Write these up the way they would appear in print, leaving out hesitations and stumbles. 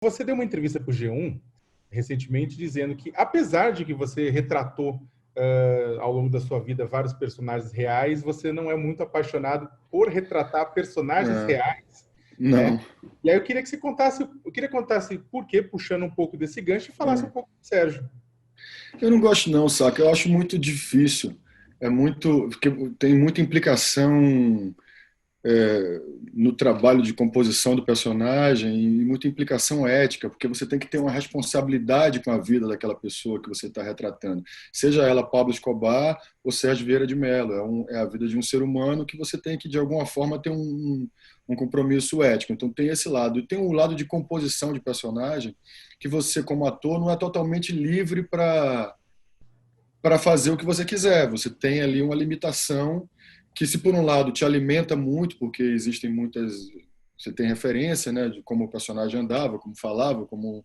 Você deu uma entrevista para o G1 recentemente dizendo que, apesar de que você retratou ao longo da sua vida vários personagens reais, você não é muito apaixonado por retratar personagens É, reais, né? não, E aí eu queria que você contasse, por quê, puxando um pouco desse gancho e falasse um é. pouco do Sérgio. Eu não gosto não, saca? Eu acho muito difícil. É muito, porque tem muita implicação no trabalho de composição do personagem e muita implicação ética, porque você tem que ter uma responsabilidade com a vida daquela pessoa que você está retratando. Seja ela Pablo Escobar ou Sérgio Vieira de Mello. É a vida de um ser humano que você tem que, de alguma forma, ter um compromisso ético. Então tem esse lado. E tem um lado de composição de personagem que você, como ator, não é totalmente livre para fazer o que você quiser. Você tem ali uma limitação que, se por um lado te alimenta muito, porque existem muitas, você tem referência, né, de como o personagem andava, como falava, como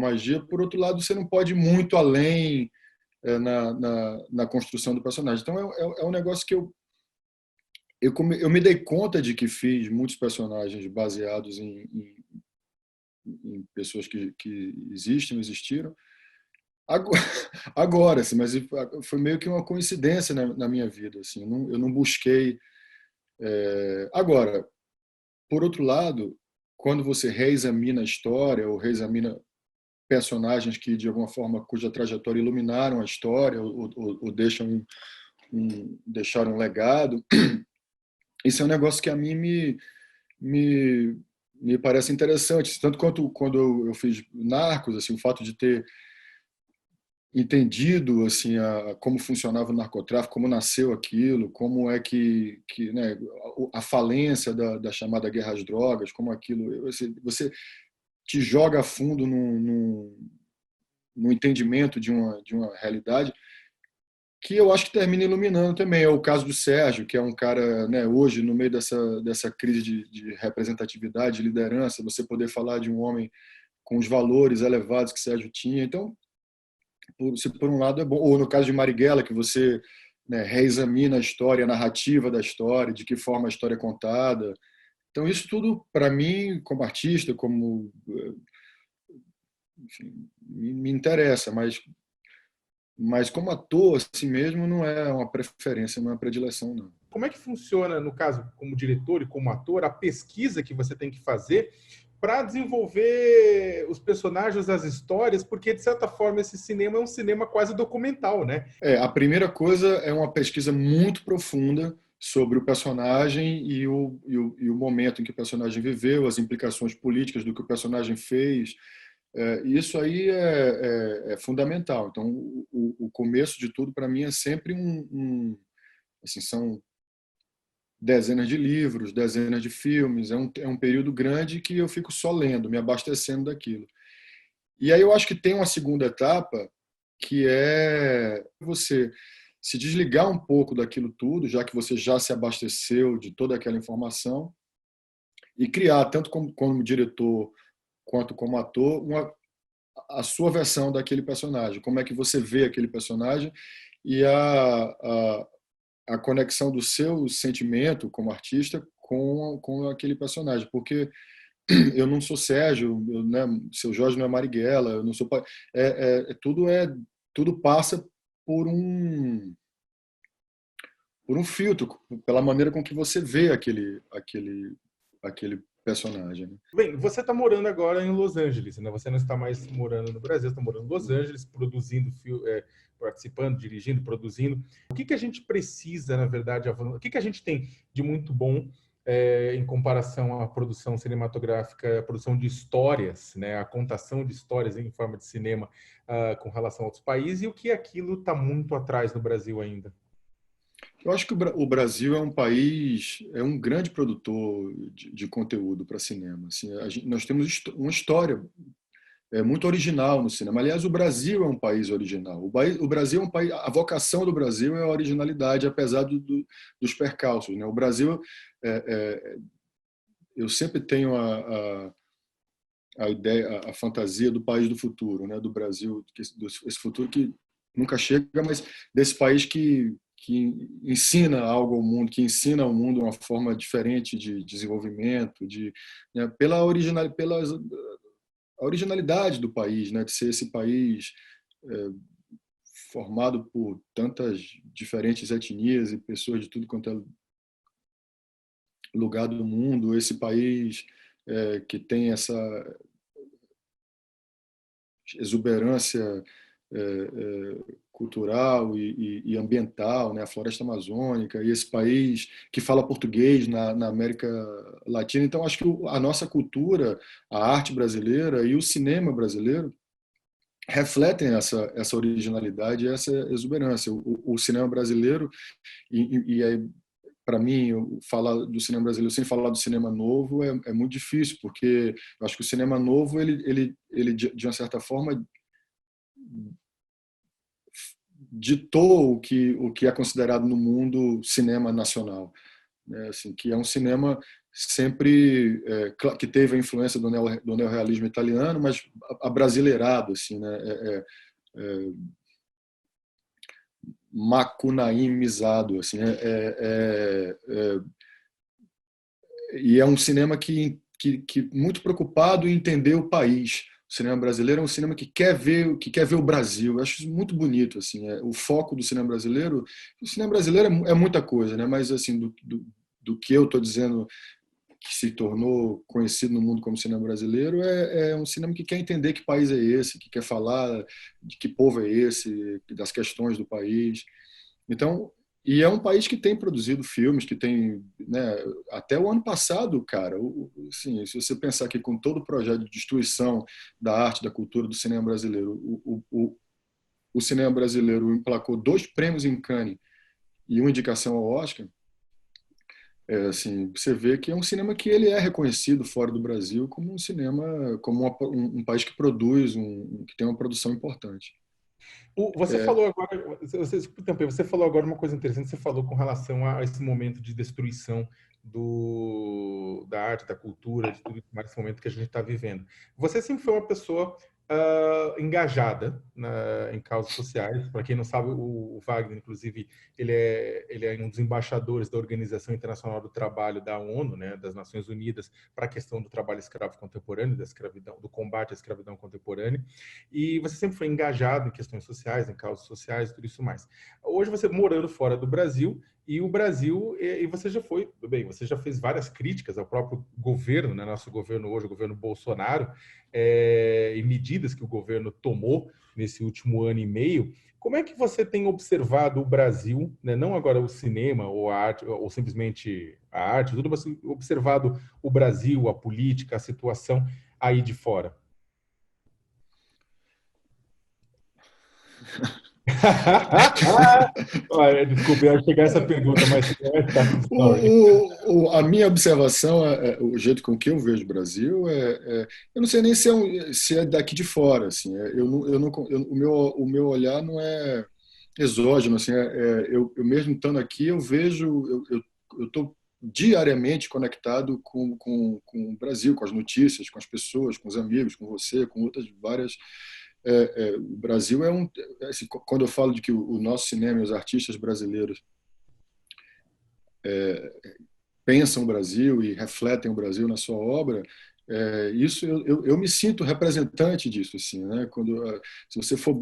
agia. Por outro lado, você não pode ir muito além na construção do personagem. Então é um negócio que eu me dei conta de que fiz muitos personagens baseados em pessoas que existiram. Agora, agora assim, mas foi meio que uma coincidência na minha vida. Assim, eu não busquei. Agora, por outro lado, quando você reexamina a história ou reexamina personagens que, de alguma forma, cuja trajetória iluminaram a história ou deixaram um legado, isso é um negócio que a mim me, me parece interessante. Tanto quanto quando eu fiz Narcos, assim, o fato de ter entendido assim como funcionava o narcotráfico, como nasceu aquilo, como é que né, a falência da chamada guerra às drogas, como aquilo você te joga a fundo no entendimento de uma realidade que eu acho que termina iluminando também. É o caso do Sérgio, que é um cara, né, hoje, no meio dessa crise de representatividade, de liderança, você poder falar de um homem com os valores elevados que Sérgio tinha. Então, se por um lado é bom, ou no caso de Marighella, que você, né, reexamina a história, a narrativa da história, de que forma a história é contada. Então, isso tudo, para mim, como artista, como enfim, me interessa, mas como ator, assim mesmo, não é uma preferência, não é uma predileção, não. Como é que funciona, no caso, como diretor e como ator, a pesquisa que você tem que fazer para desenvolver os personagens, as histórias, porque, de certa forma, esse cinema é um cinema quase documental, né? A primeira coisa é uma pesquisa muito profunda sobre o personagem e o momento em que o personagem viveu, as implicações políticas do que o personagem fez. Isso aí é fundamental. Então, o começo de tudo, para mim, é sempre assim, são dezenas de livros, dezenas de filmes, é um período grande que eu fico só lendo, me abastecendo daquilo. E aí eu acho que tem uma segunda etapa, que é você se desligar um pouco daquilo tudo, já que você já se abasteceu de toda aquela informação, e criar, tanto como diretor quanto como ator, a sua versão daquele personagem. Como é que você vê aquele personagem e a conexão do seu sentimento como artista com aquele personagem. Porque eu não sou Sérgio, né, seu Jorge não é Marighella, eu não sou tudo passa por um filtro, pela maneira com que você vê aquele personagem, né? Bem, você está morando agora em Los Angeles, né? Você não está mais morando no Brasil, está morando em Los Angeles, produzindo, participando, dirigindo, produzindo. O que a gente precisa, na verdade, o que a gente tem de muito bom em comparação à produção cinematográfica, a produção de histórias, né? A contação de histórias em forma de cinema com relação a outros países, e o que aquilo está muito atrás no Brasil ainda? Eu acho que o Brasil é um país, é um grande produtor de conteúdo para cinema. Assim, nós temos uma história muito original no cinema. Aliás, o Brasil é um país original. O Brasil é um país, a vocação do Brasil é a originalidade, apesar dos percalços, né? O Brasil, é, é, eu sempre tenho a ideia, a fantasia do país do futuro, né? Do Brasil, esse futuro que nunca chega, mas desse país que ensina algo ao mundo, que ensina ao mundo uma forma diferente de desenvolvimento, né? Pela original, a originalidade do país, né? De ser esse país formado por tantas diferentes etnias e pessoas de tudo quanto é lugar do mundo, esse país que tem essa exuberância cultural e ambiental, né? A floresta amazônica, e esse país que fala português na América Latina. Então, acho que a nossa cultura, a arte brasileira e o cinema brasileiro refletem essa originalidade e essa exuberância. O cinema brasileiro, e aí, para mim, falar do cinema brasileiro sem falar do cinema novo é muito difícil, porque eu acho que o cinema novo, ele de uma certa forma, ditou o que é considerado no mundo cinema nacional, né? Assim, que é um cinema sempre que teve a influência do neorrealismo italiano, mas abrasileirado, assim, né? Macunaímizado, assim, e é um cinema que muito preocupado em entender o país. O cinema brasileiro é um cinema que quer ver o Brasil. Eu acho isso muito bonito, assim, o foco do cinema brasileiro. O cinema brasileiro é muita coisa, né? Mas assim, do que eu estou dizendo, que se tornou conhecido no mundo como cinema brasileiro, é um cinema que quer entender que país é esse, que quer falar de que povo é esse, das questões do país. Então, e é um país que tem produzido filmes, que tem, né, até o ano passado, cara, assim, se você pensar que com todo o projeto de destruição da arte, da cultura do cinema brasileiro, o cinema brasileiro emplacou 2 prêmios em Cannes e uma indicação ao Oscar. Assim, você vê que é um cinema que ele é reconhecido fora do Brasil como um cinema, como um país que produz, que tem uma produção importante. Você falou agora, você falou agora uma coisa interessante, você falou com relação a esse momento de destruição da arte, da cultura, de tudo mais, esse momento que a gente está vivendo. Você sempre foi uma pessoa engajada em causas sociais. Para quem não sabe, o Wagner, inclusive, ele é um dos embaixadores da Organização Internacional do Trabalho da ONU, né, das Nações Unidas, para a questão do trabalho escravo contemporâneo, da escravidão, do combate à escravidão contemporânea. E você sempre foi engajado em questões sociais, em causas sociais, tudo isso mais. Hoje você morando fora do Brasil, e o Brasil, e você já foi, bem, você já fez várias críticas ao próprio governo, né, nosso governo hoje, o governo Bolsonaro, e medidas que o governo tomou nesse último ano e meio. Como é que você tem observado o Brasil, né, não agora o cinema ou a arte, ou simplesmente a arte, tudo, mas observado o Brasil, a política, a situação aí de fora? Olha, desculpe, eu ia chegar a essa pergunta, mas A minha observação, o jeito com que eu vejo o Brasil, eu não sei nem se é daqui de fora, assim, o meu olhar não é exógeno, assim, eu mesmo estando aqui, eu vejo, eu estou diariamente conectado com o Brasil, com as notícias, com as pessoas, com os amigos, com você, com outras várias. O Brasil assim, quando eu falo de que o nosso cinema e os artistas brasileiros pensam o Brasil e refletem o Brasil na sua obra, isso eu me sinto representante disso, assim, né? Se você for,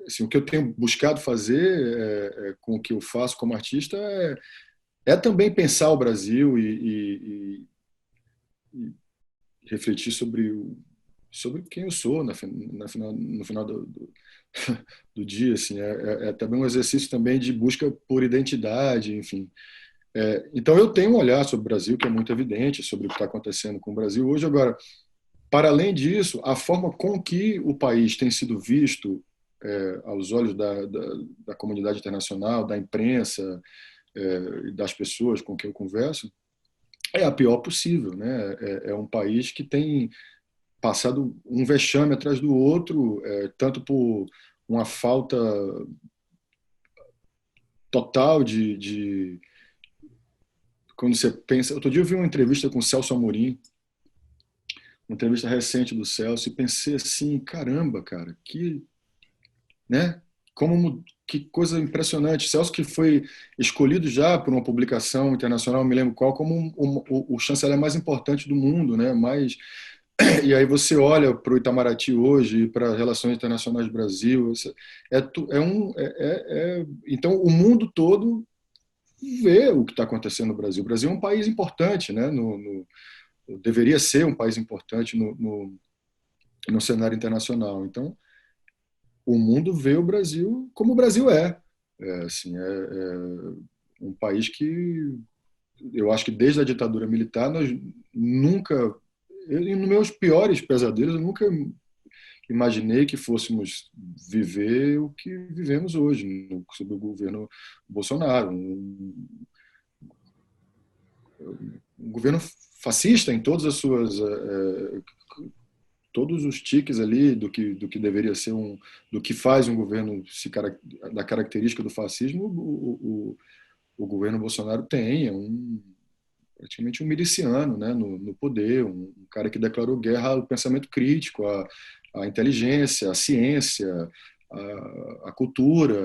assim, o que eu tenho buscado fazer com o que eu faço como artista é também pensar o Brasil e refletir sobre quem eu sou no final do dia, assim, também um exercício também de busca por identidade, enfim. Então eu tenho um olhar sobre o Brasil que é muito evidente sobre o que está acontecendo com o Brasil hoje. Agora, para além disso, a forma com que o país tem sido visto aos olhos da comunidade internacional, da imprensa e das pessoas com quem eu converso é a pior possível, né? É um país que tem passado um vexame atrás do outro, tanto por uma falta total quando você pensa. Outro dia eu vi uma entrevista com o Celso Amorim, uma entrevista recente do Celso, e pensei assim, caramba, cara, né? Que coisa impressionante. Celso, que foi escolhido já por uma publicação internacional, não me lembro qual, como o chanceler mais importante do mundo, né? Mais E aí você olha para o Itamaraty hoje, para as relações internacionais do Brasil, então o mundo todo vê o que está acontecendo no Brasil. O Brasil é um país importante, né? Deveria ser um país importante no cenário internacional. Então, o mundo vê o Brasil como o Brasil é. É um país que eu acho que desde a ditadura militar nós nunca, nos meus piores pesadelos, eu nunca imaginei que fôssemos viver o que vivemos hoje, sob o governo Bolsonaro, um governo fascista em todas as suas todos os tiques ali do que deveria ser do que faz um governo da característica do fascismo, o governo Bolsonaro tem, praticamente um miliciano, né, no poder, um cara que declarou guerra ao pensamento crítico, à inteligência, à ciência, à cultura,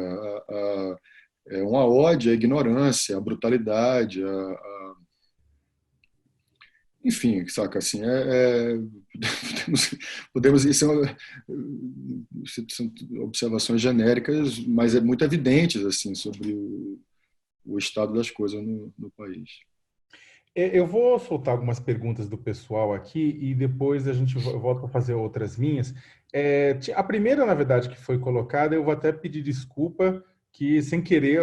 uma ode à ignorância, à brutalidade, enfim, saca, assim, isso são observações genéricas, mas muito evidentes, assim, sobre o estado das coisas no país. Eu vou soltar algumas perguntas do pessoal aqui e depois a gente volta a fazer outras minhas. A primeira, na verdade, que foi colocada, eu vou até pedir desculpa, que sem querer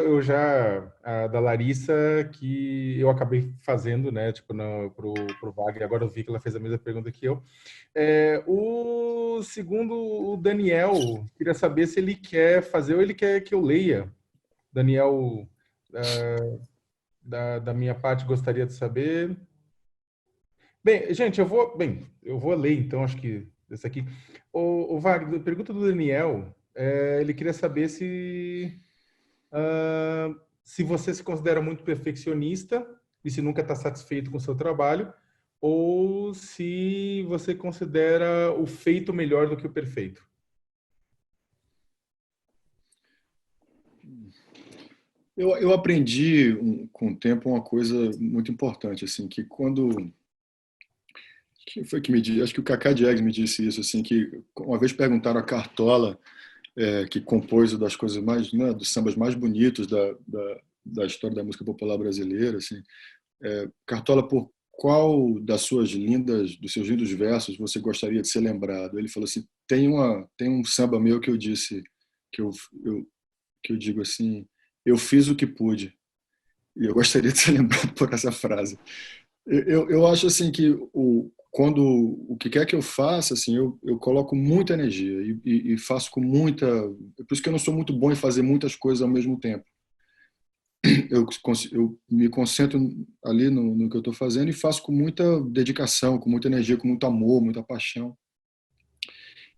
a da Larissa, que eu acabei fazendo, né, tipo, pro Wagner, agora eu vi que ela fez a mesma pergunta que eu. O segundo, o Daniel, queria saber se ele quer fazer ou ele quer que eu leia. Daniel, da minha parte, gostaria de saber. Bem, gente, eu vou ler, então, acho que esse aqui. O Wagner, pergunta do Daniel, ele queria saber se você se considera muito perfeccionista e se nunca está satisfeito com o seu trabalho, ou se você considera o feito melhor do que o perfeito. Eu aprendi com o tempo uma coisa muito importante, assim, que quem foi que me disse? Acho que o Cacá Diegues me disse isso, assim, que uma vez perguntaram a Cartola, que compôs das coisas mais, né, dos sambas mais bonitos da história da música popular brasileira, assim, Cartola, por qual dos seus lindos versos você gostaria de ser lembrado? Ele falou assim, tem um samba meu que eu disse, que eu digo assim, eu fiz o que pude. E eu gostaria de ser lembrado por essa frase. Eu acho assim que quando o que quer que eu faça, assim, eu coloco muita energia e faço com muita. É por isso que eu não sou muito bom em fazer muitas coisas ao mesmo tempo. Eu me concentro ali no que eu estou fazendo e faço com muita dedicação, com muita energia, com muito amor, muita paixão.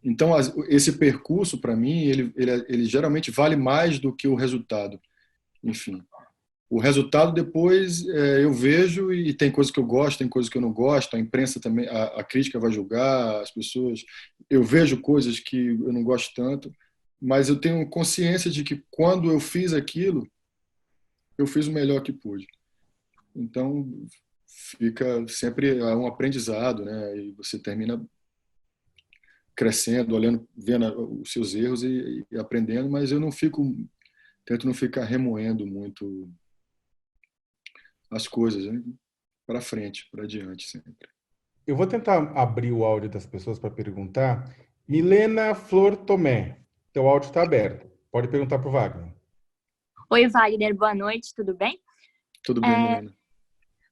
Então, esse percurso, para mim, ele geralmente vale mais do que o resultado. Enfim, o resultado depois eu vejo e tem coisas que eu gosto, tem coisas que eu não gosto, a imprensa também, a crítica vai julgar, as pessoas. Eu vejo coisas que eu não gosto tanto, mas eu tenho consciência de que quando eu fiz aquilo, eu fiz o melhor que pude. Então, fica sempre um aprendizado, né? E você termina crescendo, olhando, vendo os seus erros e aprendendo, mas eu tento não ficar remoendo muito as coisas, né? Para frente, para adiante sempre. Eu vou tentar abrir o áudio das pessoas para perguntar. Milena Flor Tomé, teu áudio está aberto. Pode perguntar para o Wagner. Oi, Wagner, boa noite, tudo bem? Tudo bem, Milena.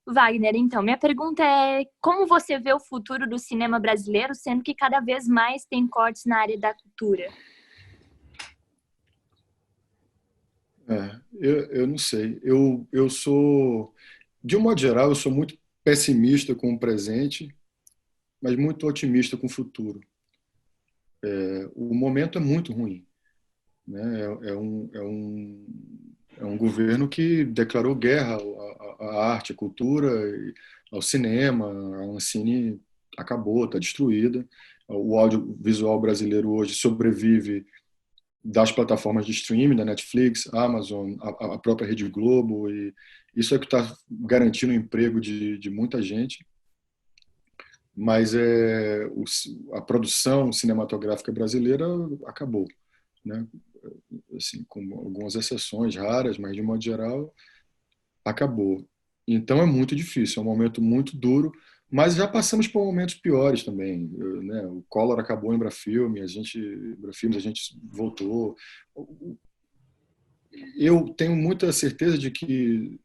Wagner, então, minha pergunta é como você vê o futuro do cinema brasileiro, sendo que cada vez mais tem cortes na área da cultura? Eu não sei. Eu sou, de um modo geral, eu sou muito pessimista com o presente, mas muito otimista com o futuro. O momento é muito ruim, né? É um governo que declarou guerra à arte, à cultura, ao cinema. A Ancine acabou, está destruída. O audiovisual brasileiro hoje sobrevive das plataformas de streaming, da Netflix, Amazon, a própria Rede Globo, e isso é que está garantindo o emprego de muita gente. mas a produção cinematográfica brasileira acabou, né? Assim, com algumas exceções raras, mas de modo geral acabou. Então é muito difícil, é um momento muito duro, mas já passamos por momentos piores também, né? O Collor acabou em Embrafilme, Embrafilmes, a gente voltou. Eu tenho muita certeza de que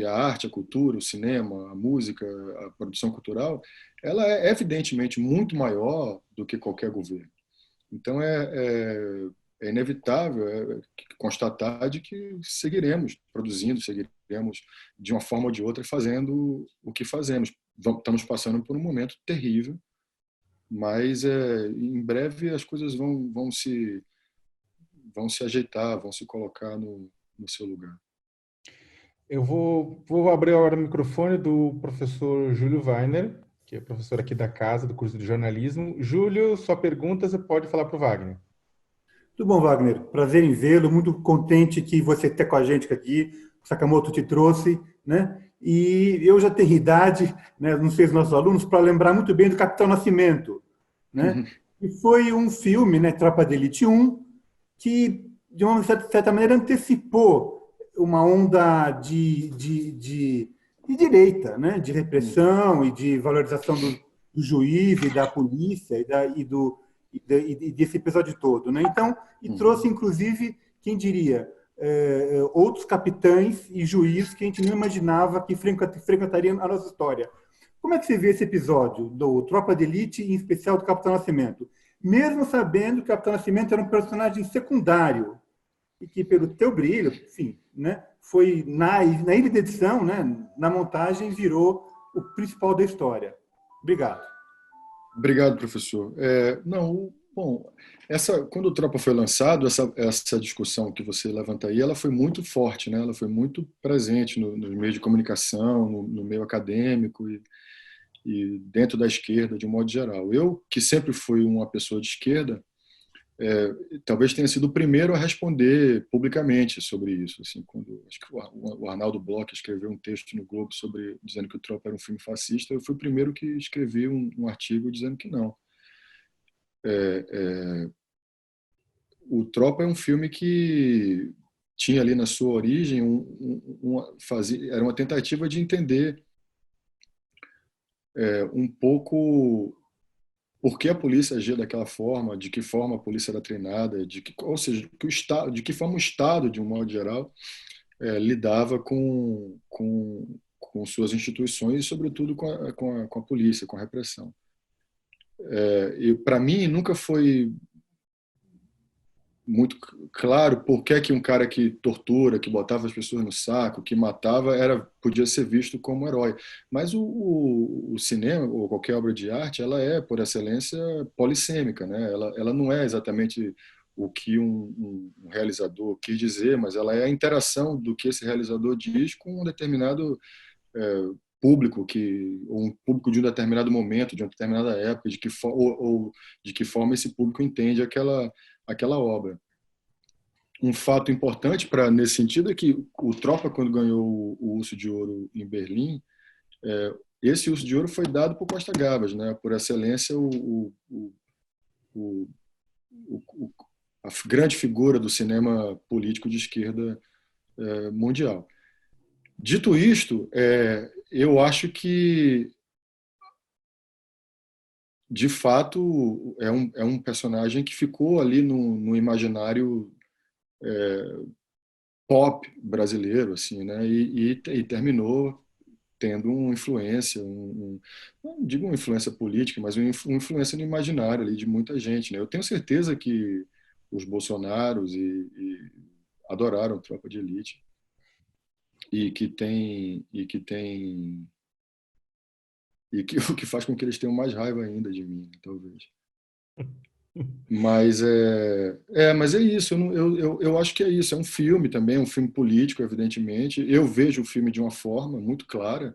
a arte, a cultura, o cinema, a música, a produção cultural, ela é evidentemente muito maior do que qualquer governo. Então é inevitável constatar de que seguiremos produzindo, seguiremos de uma forma ou de outra fazendo o que fazemos. Estamos passando por um momento terrível, mas em breve as coisas vão se ajeitar, vão se colocar no seu lugar. Eu vou abrir agora o microfone do professor Júlio Weiner, que é professor aqui da casa, do curso de jornalismo. Júlio, sua pergunta você pode falar para o Wagner. Tudo bom, Wagner? Prazer em vê-lo. Muito contente que você esteja com a gente aqui. O Sakamoto te trouxe, né? E eu já tenho idade, né? Não sei os nossos alunos, para lembrar muito bem do Capitão Nascimento, né? E foi um filme, né? Tropa de Elite 1, que de uma certa maneira antecipou uma onda de direita, né? De repressão e de valorização do juiz e da polícia e desse episódio todo, né? Então, e trouxe inclusive, quem diria, outros capitães e juízes que a gente não imaginava que frequentariam a nossa história. Como é que você vê esse episódio do Tropa de Elite, em especial do Capitão Nascimento? Mesmo sabendo que o Capitão Nascimento era um personagem secundário e que, pelo teu brilho, enfim, né, foi na ilha de edição, né, na montagem, virou o principal da história. Obrigado. Obrigado, professor. Não, bom, quando o Tropa foi lançado, essa discussão que você levanta aí, ela foi muito forte, né? Ela foi muito presente nos meios de comunicação, no meio acadêmico e dentro da esquerda, de um modo geral. Eu, que sempre fui uma pessoa de esquerda, talvez tenha sido o primeiro a responder publicamente sobre isso. Assim, acho que o Arnaldo Bloch escreveu um texto no Globo dizendo que o Tropa era um filme fascista, eu fui o primeiro que escrevi um artigo dizendo que não. O Tropa é um filme que tinha ali na sua origem era uma tentativa de entender um pouco por que a polícia agia daquela forma, de que forma a polícia era treinada, ou seja, de que forma o Estado, de um modo geral, lidava com suas instituições e, sobretudo, com a polícia, com a repressão. E para mim nunca foi muito claro por que um cara que tortura, que botava as pessoas no saco, que matava, podia ser visto como herói. Mas o cinema, ou qualquer obra de arte, ela é, por excelência, polissêmica, né? Ela não é exatamente o que um realizador quis dizer, mas ela é a interação do que esse realizador diz com um determinado público, ou um público de um determinado momento, de uma determinada época, ou de que forma esse público entende aquela obra. Um fato importante nesse sentido é que o Tropa, quando ganhou o Urso de Ouro em Berlim, esse Urso de Ouro foi dado por Costa Gavras, né? Por excelência, a grande figura do cinema político de esquerda mundial. Dito isto, eu acho que, de fato, é um personagem que ficou ali no imaginário pop brasileiro, assim, né? E terminou tendo uma influência, não digo uma influência política, mas uma influência no imaginário ali de muita gente, né? Eu tenho certeza que os Bolsonaros adoraram Tropa de Elite o que faz com que eles tenham mais raiva ainda de mim, talvez. Mas é isso. Eu acho que é isso. É um filme também, um filme político, evidentemente. Eu vejo o filme de uma forma muito clara,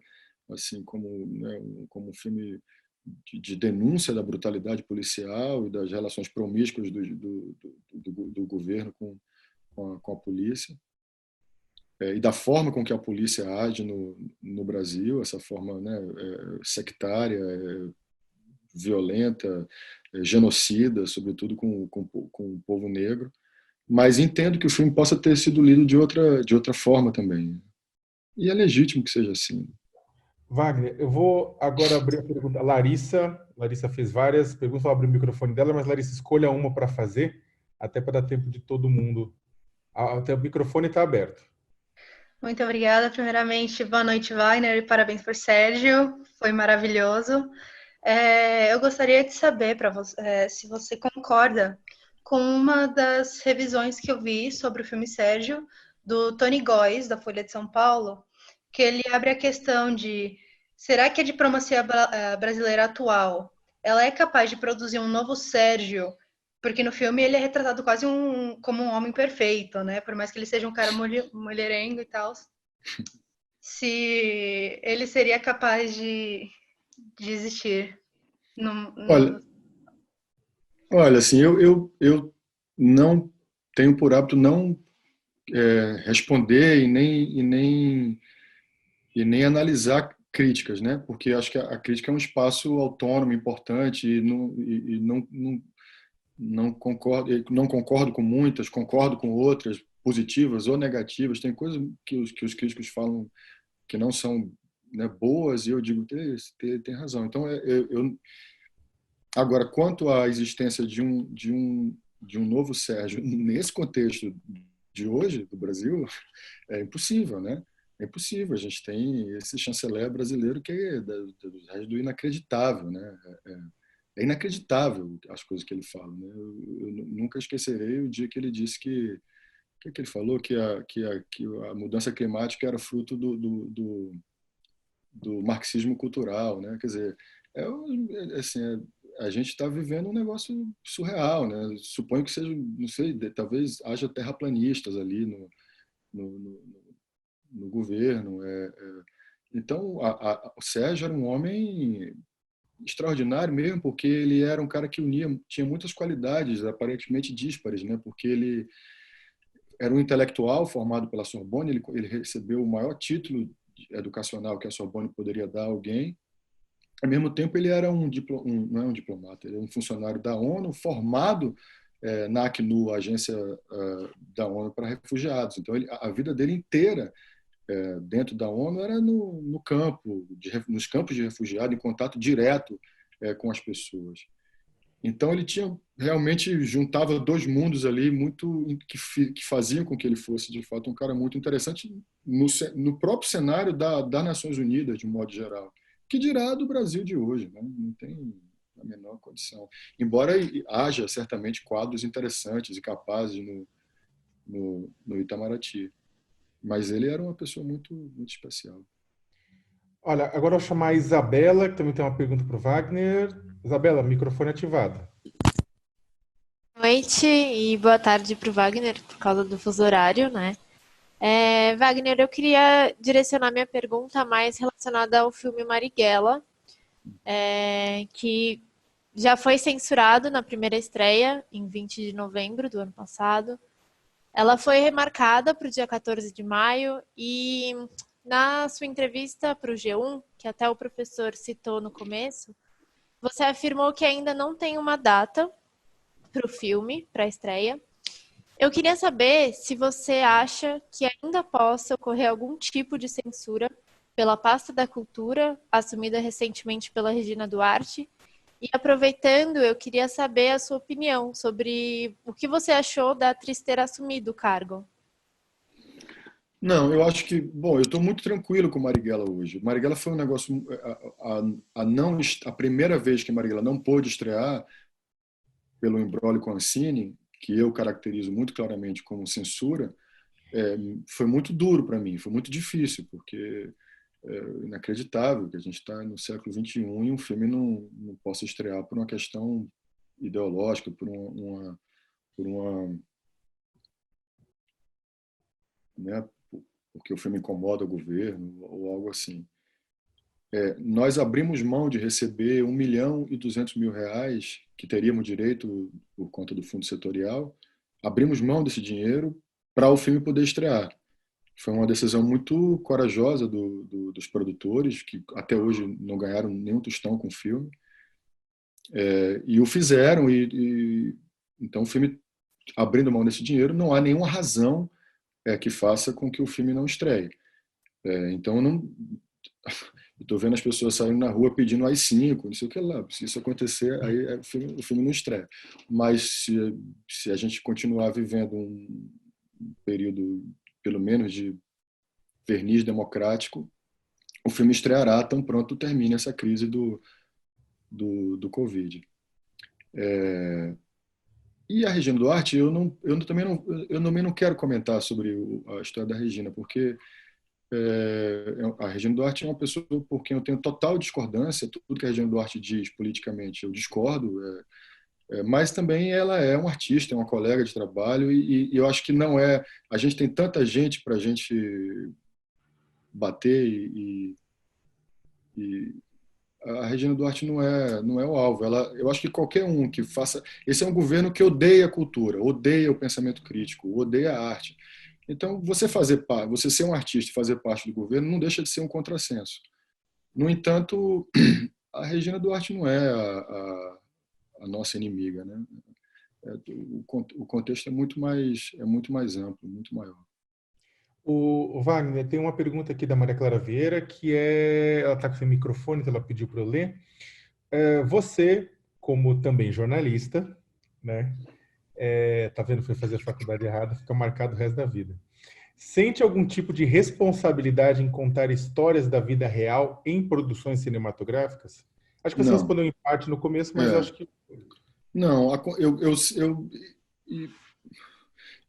assim como, né, como um filme de denúncia da brutalidade policial e das relações promíscuas do governo com a polícia. E da forma com que a polícia age no Brasil, essa forma, né, sectária, violenta, genocida, sobretudo com o povo negro. Mas entendo que o filme possa ter sido lido de outra forma também. E é legítimo que seja assim. Wagner, eu vou agora abrir a pergunta. Larissa fez várias perguntas, vou abrir o microfone dela, mas Larissa, escolha uma para fazer, até para dar tempo de todo mundo. Até o microfone está aberto. Muito obrigada. Primeiramente, boa noite, Wagner, e parabéns por Sérgio. Foi maravilhoso. Eu gostaria de saber se você concorda com uma das revisões que eu vi sobre o filme Sérgio, do Tony Góes, da Folha de São Paulo, que ele abre a questão de: será que a diplomacia brasileira atual ela é capaz de produzir um novo Sérgio? Porque no filme ele é retratado quase como um homem perfeito, né? Por mais que ele seja um cara mulherengo e tal. Se ele seria capaz de existir. Olha, assim, eu não tenho por hábito não responder e nem analisar críticas, né? Porque acho que a crítica é um espaço autônomo, importante, e não concordo com muitas, concordo com outras, positivas ou negativas. Tem coisas que os críticos falam que não são, né, boas, e eu digo, tem razão. Então, agora, quanto à existência de um novo Sérgio nesse contexto de hoje, do Brasil, é impossível, né? É impossível. A gente tem esse chanceler brasileiro que é do inacreditável, né? É inacreditável as coisas que ele fala, né? Eu nunca esquecerei o dia que ele disse que ele falou que a mudança climática era fruto do marxismo cultural, né? Quer dizer, assim, a gente está vivendo um negócio surreal, né? Suponho que seja, não sei, talvez haja terraplanistas ali no governo. Então, o Sérgio era um homem extraordinário mesmo, porque ele era um cara que tinha muitas qualidades aparentemente díspares, né? Porque ele era um intelectual formado pela Sorbonne, ele recebeu o maior título educacional que a Sorbonne poderia dar a alguém. Ao mesmo tempo, ele era não é um diplomata, ele é um funcionário da ONU formado na Acnur, a agência da ONU para refugiados. Então, a vida dele inteira dentro da ONU era no campo, nos campos de refugiados, em contato direto com as pessoas. Então ele realmente juntava dois mundos ali muito que faziam com que ele fosse de fato um cara muito interessante no próprio cenário das Nações Unidas de um modo geral, que dirá do Brasil de hoje, né? Não tem a menor condição. Embora haja certamente quadros interessantes e capazes no Itamaraty, mas ele era uma pessoa muito muito especial. Olha, agora eu vou chamar a Isabela, que também tem uma pergunta para o Wagner. Isabela, microfone ativado. Boa noite e boa tarde para o Wagner, por causa do fuso horário, né? Wagner, eu queria direcionar minha pergunta mais relacionada ao filme Marighella, que já foi censurado na primeira estreia, em 20 de novembro do ano passado. Ela foi remarcada para o dia 14 de maio e na sua entrevista para o G1, que até o professor citou no começo, você afirmou que ainda não tem uma data para o filme, para a estreia. Eu queria saber se você acha que ainda possa ocorrer algum tipo de censura pela pasta da cultura, assumida recentemente pela Regina Duarte. E aproveitando, eu queria saber a sua opinião sobre o que você achou da atriz ter assumido o cargo. Não, eu acho que, bom, eu estou muito tranquilo com Marighella hoje. Marighella foi um negócio, a primeira vez que Marighella não pôde estrear pelo imbróglio com Ancine, que eu caracterizo muito claramente como censura, foi muito duro para mim, foi muito difícil, porque é inacreditável que a gente está no século XXI e um filme não possa estrear por uma questão ideológica, por uma né, porque o filme incomoda o governo ou algo assim. Nós abrimos mão de receber R$ 1.200.000 que teríamos direito por conta do fundo setorial, abrimos mão desse dinheiro para o filme poder estrear. Foi uma decisão muito corajosa dos produtores, que até hoje não ganharam nenhum tostão com o filme. E o fizeram, então o filme, abrindo mão desse dinheiro, não há nenhuma razão que faça com que o filme não estreie. Então, não... Estou vendo as pessoas saindo na rua pedindo AI-5, não sei o que lá. Se isso acontecer, aí o filme não estreia. Mas se a gente continuar vivendo um período, pelo menos, de verniz democrático, o filme estreará tão pronto termine essa crise do Covid. E a Regina Duarte, também não quero comentar sobre a história da Regina, porque a Regina Duarte é uma pessoa por quem eu tenho total discordância. Tudo que a Regina Duarte diz politicamente eu discordo, mas também ela é uma artista, é uma colega de trabalho, e eu acho que não é... A gente tem tanta gente para a gente bater, e a Regina Duarte não é o alvo. Eu acho que qualquer um que faça... Esse é um governo que odeia a cultura, odeia o pensamento crítico, odeia a arte. Então, você ser um artista e fazer parte do governo não deixa de ser um contrassenso. No entanto, a Regina Duarte não é a nossa inimiga, né? O contexto é muito mais amplo, muito maior. O Wagner, tem uma pergunta aqui da Maria Clara Vieira, que ela está com seu microfone, então ela pediu para eu ler. Você, como também jornalista, né? Tá vendo, foi fazer a faculdade errada, fica marcado o resto da vida. Sente algum tipo de responsabilidade em contar histórias da vida real em produções cinematográficas? Acho que você respondeu em parte no começo, mas eu acho que... Não,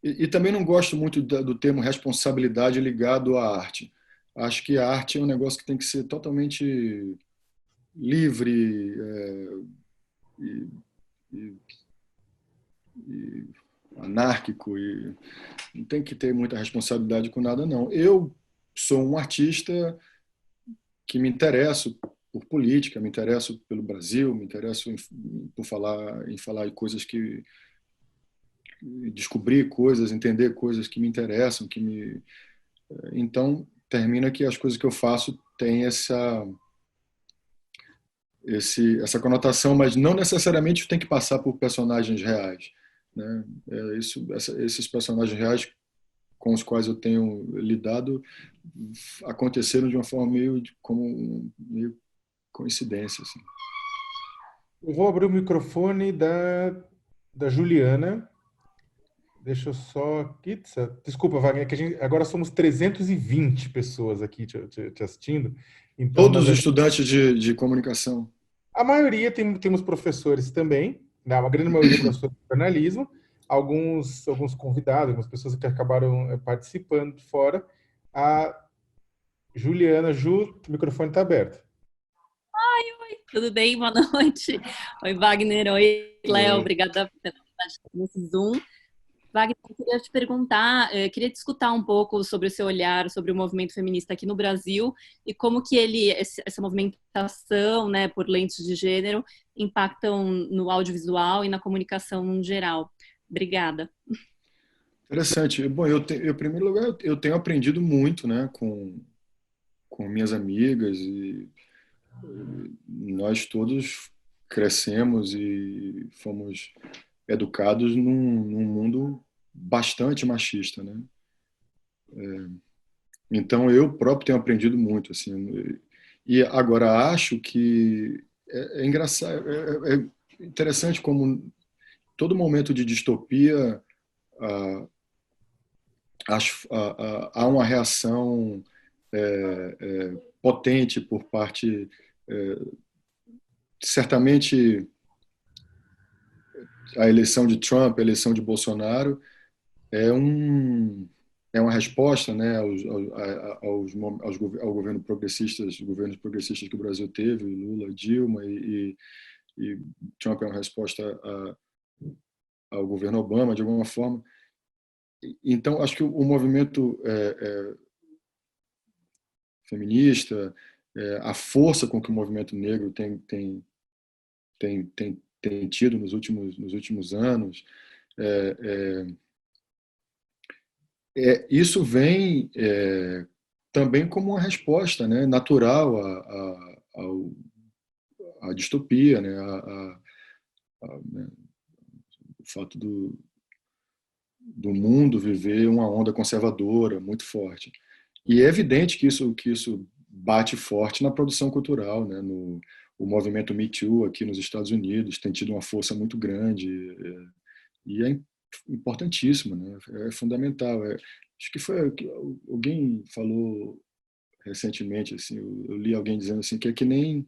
e também não gosto muito do termo responsabilidade ligado à arte. Acho que a arte é um negócio que tem que ser totalmente livre, e anárquico, e não tem que ter muita responsabilidade com nada, não. Eu sou um artista que me interesso por política, me interesso pelo Brasil, me interesso por falar em coisas que... descobrir coisas, entender coisas que me interessam, Então, termina que as coisas que eu faço têm essa conotação, mas não necessariamente tem que passar por personagens reais, né? Esses personagens reais com os quais eu tenho lidado aconteceram de uma forma meio coincidência, assim. Eu vou abrir o microfone da Juliana. Deixa eu só... Desculpa, Wagner, que agora somos 320 pessoas aqui te assistindo. Então, todos os estudantes de comunicação. A maioria temos professores também, né? Uma grande maioria professores de jornalismo, alguns convidados, algumas pessoas que acabaram participando de fora. A Juliana, o microfone está aberto. Oi, tudo bem? Boa noite. Oi, Wagner. Oi, Léo. Obrigada pela oportunidade nesse Zoom. Wagner, eu queria te perguntar, queria te escutar um pouco sobre o seu olhar sobre o movimento feminista aqui no Brasil e como que essa movimentação, né, por lentes de gênero impactam no audiovisual e na comunicação no geral. Obrigada. Interessante. Bom, em primeiro lugar, eu tenho aprendido muito, né, com minhas amigas, e nós todos crescemos e fomos educados num mundo bastante machista, né? Então eu próprio tenho aprendido muito, assim. E agora acho que é engraçado, é interessante como todo momento de distopia há uma reação potente por parte, certamente a eleição de Trump, a eleição de Bolsonaro é uma resposta, né, ao governos progressistas que o Brasil teve, Lula, Dilma, e Trump é uma resposta ao governo Obama, de alguma forma. Então, acho que o movimento feminista, a força com que o movimento negro tem tido nos últimos anos, isso vem também como uma resposta, né, natural à distopia, né, né, o fato do mundo viver uma onda conservadora muito forte. E é evidente que isso bate forte na produção cultural, né? O movimento Me Too aqui nos Estados Unidos tem tido uma força muito grande, e é importantíssimo, né? É fundamental. Acho que alguém falou recentemente, assim, eu li alguém dizendo assim, que é que nem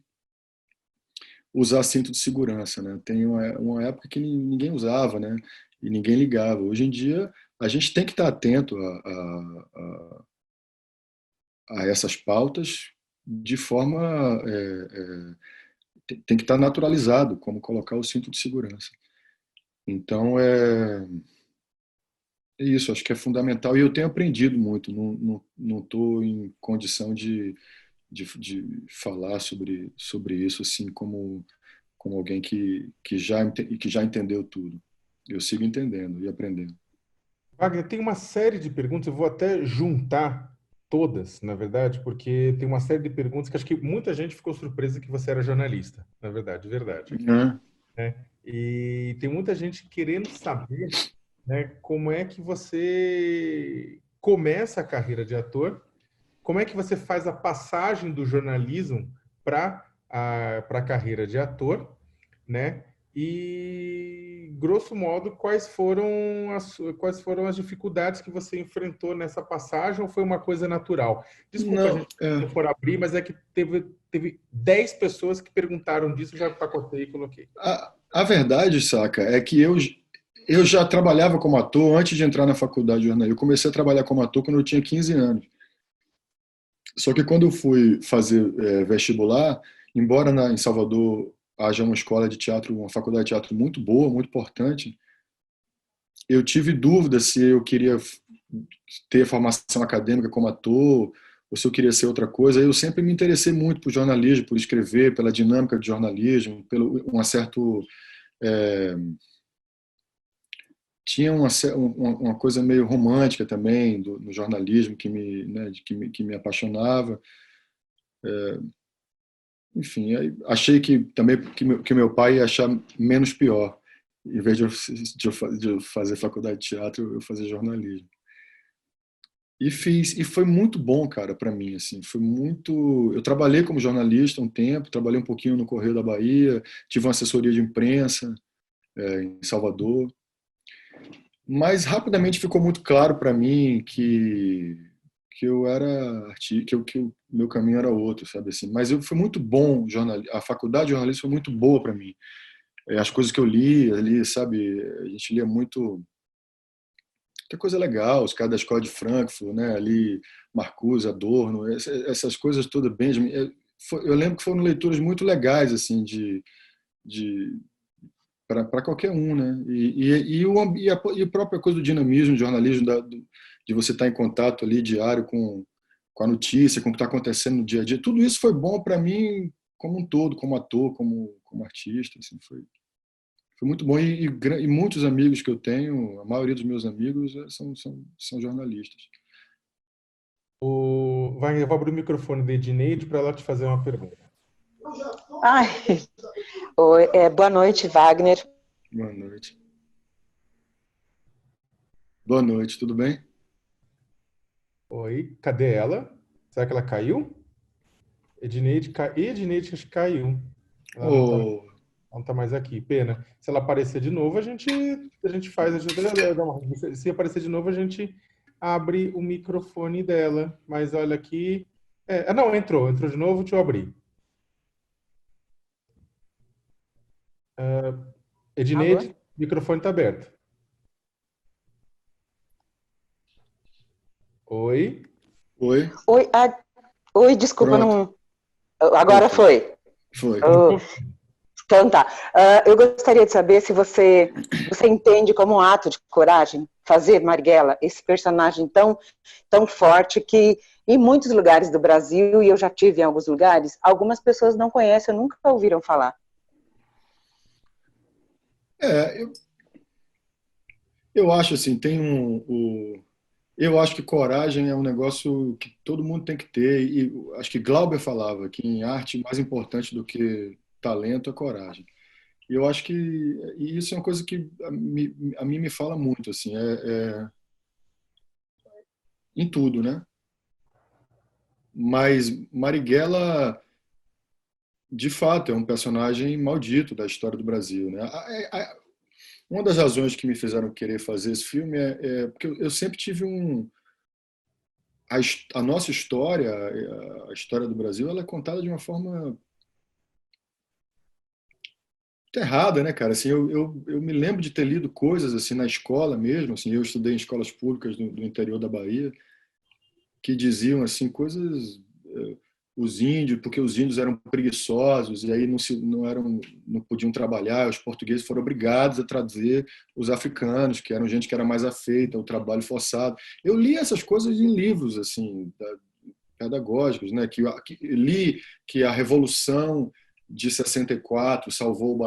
usar cinto de segurança, né? Tem uma época que ninguém usava, né? E ninguém ligava. Hoje em dia, a gente tem que estar atento a essas pautas de forma... tem que estar naturalizado, como colocar o cinto de segurança. Então, é isso, acho que é fundamental. E eu tenho aprendido muito, não estou em condição de falar sobre isso assim como alguém que já entendeu tudo. Eu sigo entendendo e aprendendo. Wagner, tem uma série de perguntas, eu vou até juntar todas, na verdade, porque tem uma série de perguntas que acho que muita gente ficou surpresa que você era jornalista, na verdade, verdade. Né? E tem muita gente querendo saber, né, como é que você começa a carreira de ator, como é que você faz a passagem do jornalismo para a carreira de ator, né? E, grosso modo, quais foram as dificuldades que você enfrentou nessa passagem, ou foi uma coisa natural? Desculpa, a gente não for abrir, mas é que teve 10 pessoas que perguntaram disso, já empacotei e coloquei. A verdade, Saca, é que eu já trabalhava como ator antes de entrar na faculdade de jornalismo. Eu comecei a trabalhar como ator quando eu tinha 15 anos. Só que quando eu fui fazer vestibular, embora em Salvador haja uma escola de teatro, uma faculdade de teatro muito boa, muito importante, eu tive dúvida se eu queria ter formação acadêmica como ator ou se eu queria ser outra coisa. Eu sempre me interessei muito por jornalismo, por escrever, pela dinâmica de jornalismo, pelo um certo tinha uma coisa meio romântica também no jornalismo que me apaixonava. Enfim, achei que também que meu pai ia achar menos pior. Em vez de eu fazer faculdade de teatro, eu fazer jornalismo. E fiz, e foi muito bom, cara, para mim, assim, foi muito... Eu trabalhei como jornalista um tempo, trabalhei um pouquinho no Correio da Bahia, tive uma assessoria de imprensa em Salvador, mas rapidamente ficou muito claro para mim que eu era artista, que o meu caminho era outro, sabe assim. Mas foi muito bom, a faculdade de jornalismo foi muito boa para mim. As coisas que eu li ali, sabe, a gente lia muita coisa legal, os caras da Escola de Frankfurt, né, ali, Marcuse, Adorno, essas coisas todas, Benjamin. Eu lembro que foram leituras muito legais, assim, para qualquer um, né? E a própria coisa do dinamismo, do jornalismo, de você estar em contato ali diário com a notícia, com o que está acontecendo no dia a dia, tudo isso foi bom para mim como um todo, como ator, como artista, assim, foi muito bom. E muitos amigos que eu tenho, a maioria dos meus amigos são jornalistas. Eu vou abrir o microfone da Edneide para ela te fazer uma pergunta. Ai, boa noite, Wagner. Boa noite. Boa noite, tudo bem? Oi, cadê ela? Será que ela caiu? Edneide acho que caiu. Ela não tá mais aqui, pena. Se ela aparecer de novo, a gente faz. Se aparecer de novo, a gente abre o microfone dela. Mas olha aqui. Não, entrou de novo, deixa eu abrir. Edneide, o microfone está aberto. Oi? Oi, desculpa, não... Agora foi. Foi. Então tá. Eu gostaria de saber se você entende como um ato de coragem fazer Marighella, esse personagem tão forte que em muitos lugares do Brasil, e eu já tive em alguns lugares, algumas pessoas não conhecem, nunca ouviram falar. Eu acho assim, eu acho que coragem é um negócio que todo mundo tem que ter, e acho que Glauber falava que em arte mais importante do que talento é coragem. E eu acho que e isso é uma coisa que a mim me fala muito, assim, em tudo, né? Mas Marighella, de fato, é um personagem maldito da história do Brasil, né? Uma das razões que me fizeram querer fazer esse filme é porque eu sempre tive a nossa história, a história do Brasil, ela é contada de uma forma muito errada, né, cara? Assim, eu me lembro de ter lido coisas assim na escola mesmo, assim, eu estudei em escolas públicas do interior da Bahia, que diziam assim coisas, os índios, porque os índios eram preguiçosos e aí não podiam trabalhar, os portugueses foram obrigados a trazer os africanos, que eram gente que era mais afeita ao trabalho forçado. Eu li essas coisas em livros assim, pedagógicos, né, que li que a revolução de 64 salvou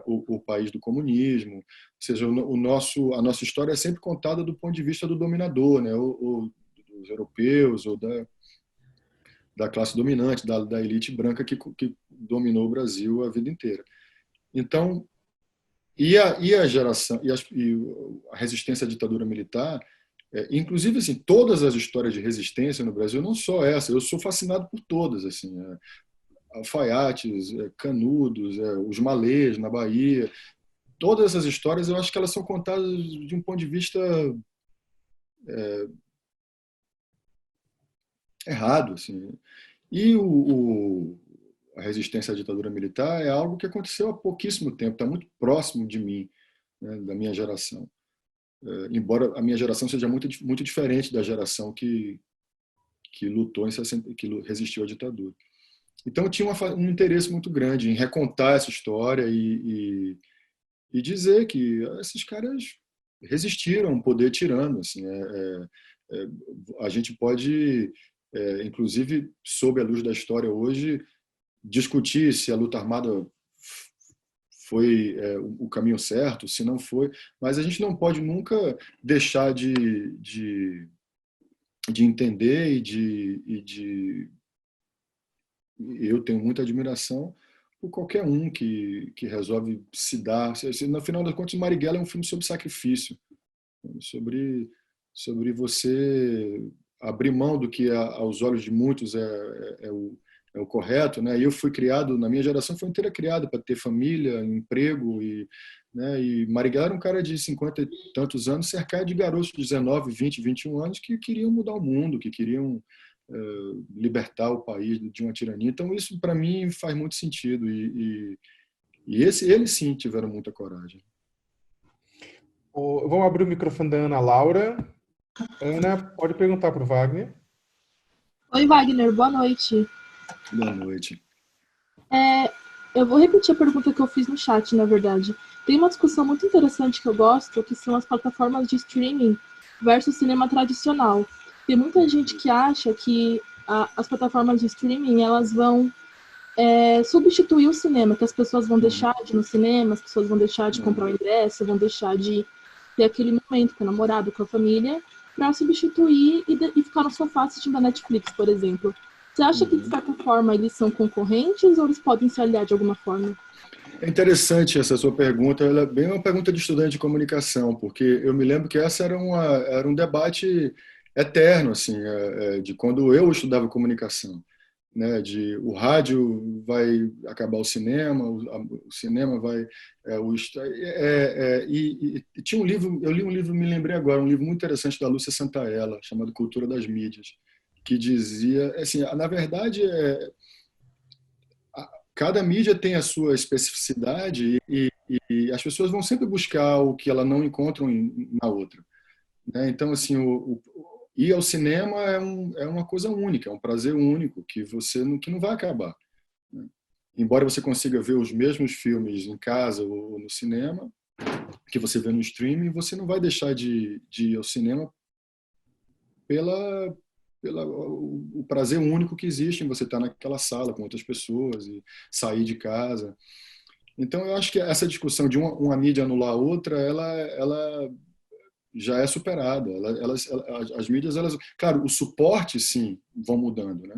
o país do comunismo, ou seja, a nossa história é sempre contada do ponto de vista do dominador, né, ou dos europeus, ou da classe dominante, da elite branca que dominou o Brasil a vida inteira. Então, a geração, a resistência à ditadura militar, inclusive assim, todas as histórias de resistência no Brasil, não só essa, eu sou fascinado por todas, assim, alfaiates, canudos, os malês na Bahia, todas essas histórias eu acho que elas são contadas de um ponto de vista errado, assim. E a resistência à ditadura militar é algo que aconteceu há pouquíssimo tempo, está muito próximo de mim, né, da minha geração. Embora a minha geração seja muito, muito diferente da geração que lutou que resistiu à ditadura. Então eu tinha um interesse muito grande em recontar essa história e dizer que esses caras resistiram a um poder tirano. Assim, a gente pode, inclusive, sob a luz da história hoje, discutir se a luta armada foi o caminho certo, se não foi, mas a gente não pode nunca deixar de entender eu tenho muita admiração por qualquer um que resolve se dar. No final das contas, Marighella é um filme sobre sacrifício, sobre você abrir mão do que aos olhos de muitos é o correto, né? Eu fui criado, na minha geração foi inteira criada para ter família, emprego né? E Marighella era um cara de 50 e tantos anos, cercado de garotos de 19, 20, 21 anos que queriam mudar o mundo, que queriam libertar o país de uma tirania. Então isso para mim faz muito sentido e eles sim tiveram muita coragem. Vamos abrir o microfone da Ana Laura. Ana, pode perguntar para o Wagner. Oi, Wagner, boa noite. Boa noite. Eu vou repetir a pergunta que eu fiz no chat, na verdade. Tem uma discussão muito interessante que eu gosto, que são as plataformas de streaming versus cinema tradicional. Tem muita gente que acha que as plataformas de streaming elas vão substituir o cinema, que as pessoas vão deixar de ir no cinema, as pessoas vão deixar de comprar o ingresso, vão deixar de ter aquele momento com o namorado, com a família, para substituir e ficar no sofá assistindo a Netflix, por exemplo. Você acha que, de certa forma, eles são concorrentes ou eles podem se aliar de alguma forma? É interessante essa sua pergunta. Ela é bem uma pergunta de estudante de comunicação, porque eu me lembro que essa era um debate eterno, assim, de quando eu estudava comunicação, né? De o rádio vai acabar o cinema vai e tinha um livro, eu li um livro, me lembrei agora, um livro muito interessante da Lúcia Santaella, chamado Cultura das Mídias, que dizia, assim, na verdade, cada mídia tem a sua especificidade e as pessoas vão sempre buscar o que elas não encontram na outra, né? Então, assim, ir ao cinema é uma coisa única, é um prazer único que não vai acabar, né? Embora você consiga ver os mesmos filmes em casa ou no cinema que você vê no streaming, você não vai deixar de ir ao cinema o prazer único que existe em você estar naquela sala com outras pessoas e sair de casa. Então, eu acho que essa discussão de uma mídia anular a outra, ela já é superada. As mídias, claro, o suporte, sim, vão mudando, né?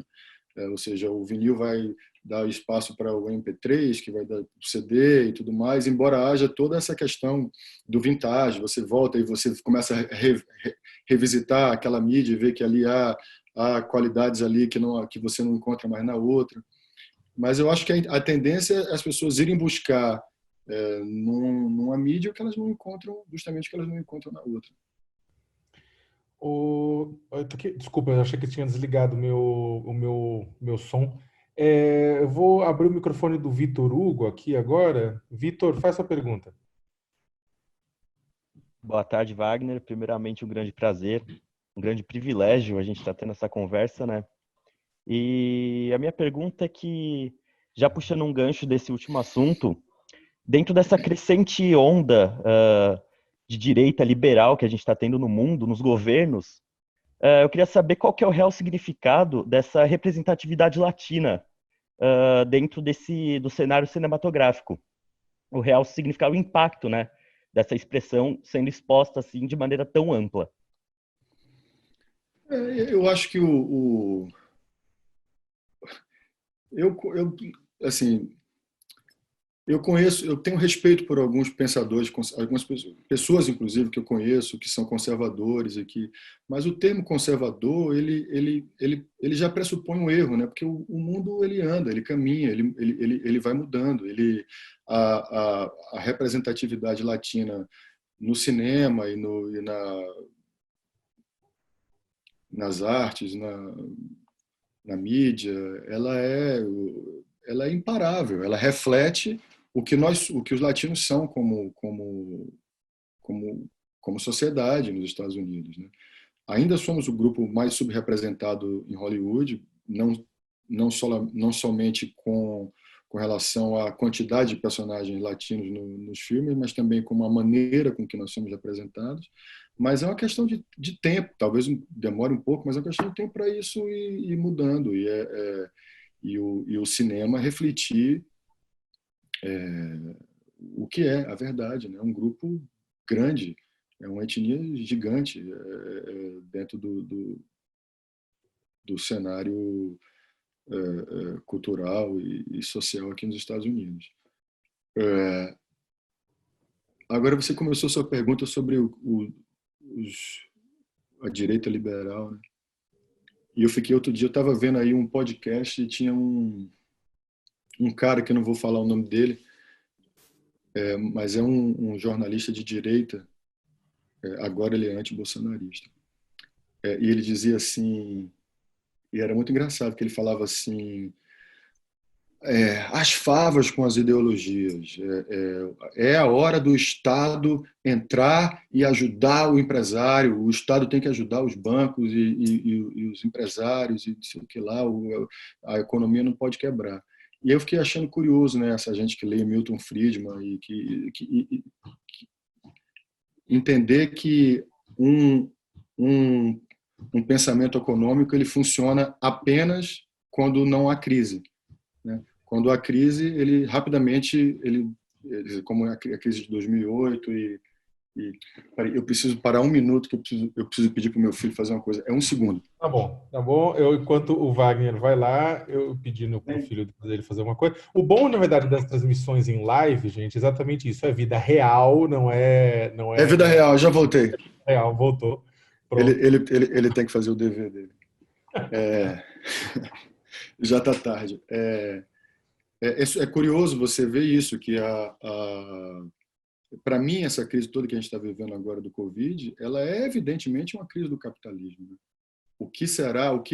Ou seja, o vinil vai dar espaço para o MP3, que vai dar o CD e tudo mais, embora haja toda essa questão do vintage, você volta e você começa a revisitar aquela mídia e ver que ali há qualidades ali que você não encontra mais na outra. Mas eu acho que a tendência é as pessoas irem buscar numa mídia o que elas não encontram, justamente o que elas não encontram na outra. Desculpa, eu achei que tinha desligado o meu som. Eu vou abrir o microfone do Vitor Hugo aqui agora. Vitor, faz sua pergunta. Boa tarde, Wagner. Primeiramente, um grande prazer, um grande privilégio a gente estar tendo essa conversa, né? E a minha pergunta é que, já puxando um gancho desse último assunto, dentro dessa crescente onda de direita liberal que a gente está tendo no mundo, nos governos, eu queria saber qual que é o real significado dessa representatividade latina dentro do cenário cinematográfico. O real significado, o impacto, né, dessa expressão sendo exposta assim de maneira tão ampla. Eu acho que eu tenho respeito por alguns pensadores, algumas pessoas, inclusive, que eu conheço, que são conservadores aqui, mas o termo conservador, ele já pressupõe um erro, né? Porque o mundo, ele anda, ele caminha, ele vai mudando. A representatividade latina no cinema e nas artes, na mídia, ela é imparável, ela reflete o que os latinos são como sociedade nos Estados Unidos, né? Ainda somos o grupo mais subrepresentado em Hollywood, não somente com relação à quantidade de personagens latinos nos filmes, mas também com a maneira com que nós somos representados. Mas é uma questão de tempo, talvez demore um pouco, mas é uma questão de tempo para isso ir mudando. E o cinema refletir o que é a verdade, né? Um grupo grande, é uma etnia gigante dentro do cenário cultural e social aqui nos Estados Unidos. Agora você começou sua pergunta sobre a direita liberal, né? E outro dia eu estava vendo aí um podcast e tinha um cara que eu não vou falar o nome dele, mas é um jornalista de direita, agora ele é anti-bolsonarista. E ele dizia assim, e era muito engraçado, que ele falava assim, as favas com as ideologias, é a hora do Estado entrar e ajudar o empresário, o Estado tem que ajudar os bancos e os empresários, e não sei o que lá, a economia não pode quebrar. E eu fiquei achando curioso, né, essa gente que lê Milton Friedman e que entender que um pensamento econômico ele funciona apenas quando não há crise, né? Quando há crise, ele rapidamente, como a crise de 2008, eu preciso parar um minuto, que eu preciso pedir para o meu filho fazer uma coisa. É um segundo. Tá bom. Enquanto o Wagner vai lá, eu pedindo para o filho dele fazer uma coisa. O bom, na verdade, das transmissões em live, gente, é exatamente isso. É vida real, não é... É vida real, já voltei. Real, voltou. Ele tem que fazer o dever dele. Já está tarde. É curioso você ver isso, que para mim, essa crise toda que a gente está vivendo agora do Covid, ela é evidentemente uma crise do capitalismo, né? O que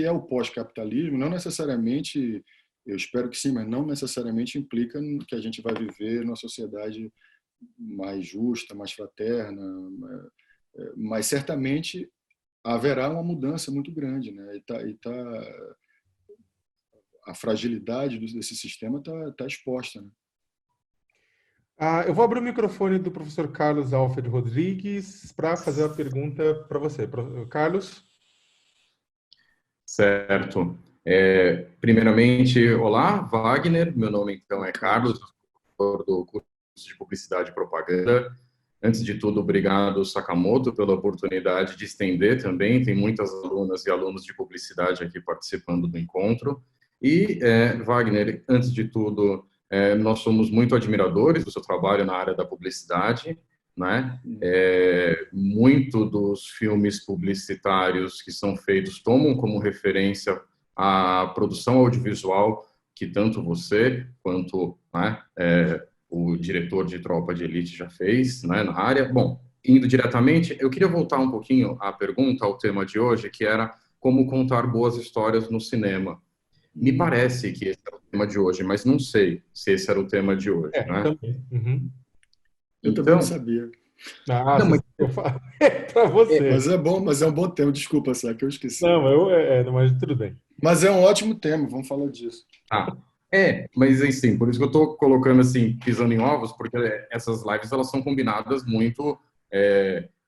é o pós-capitalismo, não necessariamente, eu espero que sim, mas não necessariamente implica que a gente vai viver numa sociedade mais justa, mais fraterna, mas certamente haverá uma mudança muito grande, né? A fragilidade desse sistema está exposta, né? Eu vou abrir o microfone do professor Carlos Alfred Rodrigues para fazer a pergunta para você. Carlos? Certo. Primeiramente, olá, Wagner. Meu nome, então, é Carlos, professor do curso de Publicidade e Propaganda. Antes de tudo, obrigado, Sakamoto, pela oportunidade de estender também. Tem muitas alunas e alunos de publicidade aqui participando do encontro. E, Wagner, antes de tudo, nós somos muito admiradores do seu trabalho na área da publicidade, né? Muito dos filmes publicitários que são feitos tomam como referência a produção audiovisual que tanto você quanto, né, o diretor de Tropa de Elite já fez, né, na área. Bom, indo diretamente, eu queria voltar um pouquinho à pergunta, ao tema de hoje, que era como contar boas histórias no cinema. Me parece que esse era o tema de hoje, mas não sei se esse era o tema de hoje, né? Também. Uhum. Eu também não sabia. Não, mas eu falo para você. Mas é um bom tema. Desculpa, Sá, que eu esqueci. Não, mas tudo bem. Mas é um ótimo tema, vamos falar disso. Mas assim, por isso que eu estou colocando assim, pisando em ovos, porque essas lives elas são combinadas muito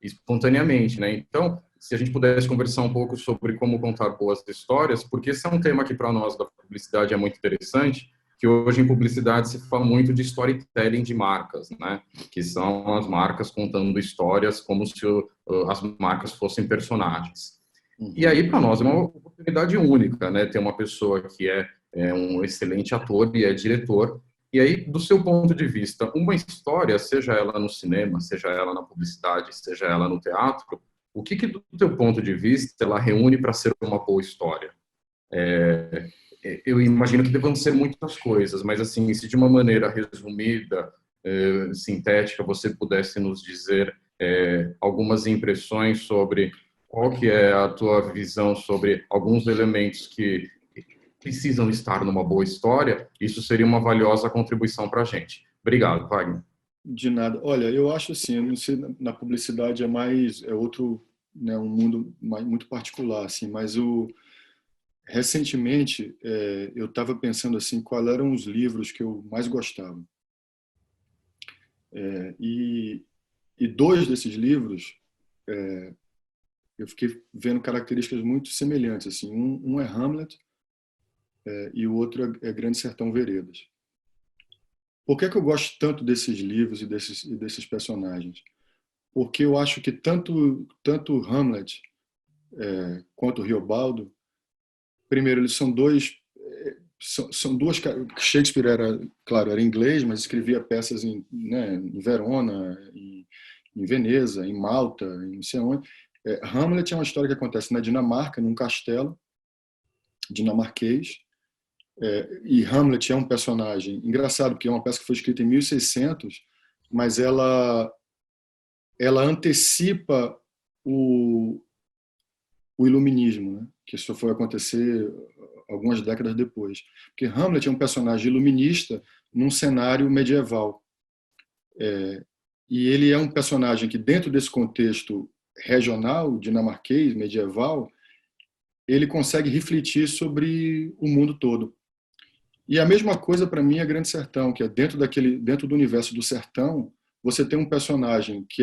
espontaneamente, né? Então, se a gente pudesse conversar um pouco sobre como contar boas histórias, porque esse é um tema que para nós da publicidade é muito interessante, que hoje em publicidade se fala muito de storytelling de marcas, né? Que são as marcas contando histórias como se as marcas fossem personagens. E aí, para nós, é uma oportunidade única, né? Ter uma pessoa que é um excelente ator e é diretor. E aí, do seu ponto de vista, uma história, seja ela no cinema, seja ela na publicidade, seja ela no teatro, o que do teu ponto de vista, ela reúne para ser uma boa história? Eu imagino que devam ser muitas coisas, mas assim, se de uma maneira resumida, sintética, você pudesse nos dizer algumas impressões sobre qual que é a tua visão sobre alguns elementos que precisam estar numa boa história, isso seria uma valiosa contribuição para a gente. Obrigado, Wagner. De nada. Olha, eu acho assim, eu não sei, na publicidade é outro, né, um mundo muito particular, assim, mas recentemente eu estava pensando assim, quais eram os livros que eu mais gostava. E dois desses livros eu fiquei vendo características muito semelhantes, assim. Um é Hamlet e o outro é Grande Sertão Veredas. Por que eu gosto tanto desses livros e desses personagens? Porque eu acho que tanto Hamlet quanto Riobaldo, primeiro, eles são são duas. Shakespeare era inglês, mas escrevia peças em Verona, em Veneza, em Malta, em não sei onde. Hamlet é uma história que acontece na Dinamarca, num castelo dinamarquês. E Hamlet é um personagem engraçado, porque é uma peça que foi escrita em 1600, mas ela antecipa o iluminismo, né? Que isso foi acontecer algumas décadas depois. Porque Hamlet é um personagem iluminista num cenário medieval. E ele é um personagem que, dentro desse contexto regional, dinamarquês, medieval, ele consegue refletir sobre o mundo todo. E a mesma coisa para mim é Grande Sertão, que é dentro do universo do sertão, você tem um personagem que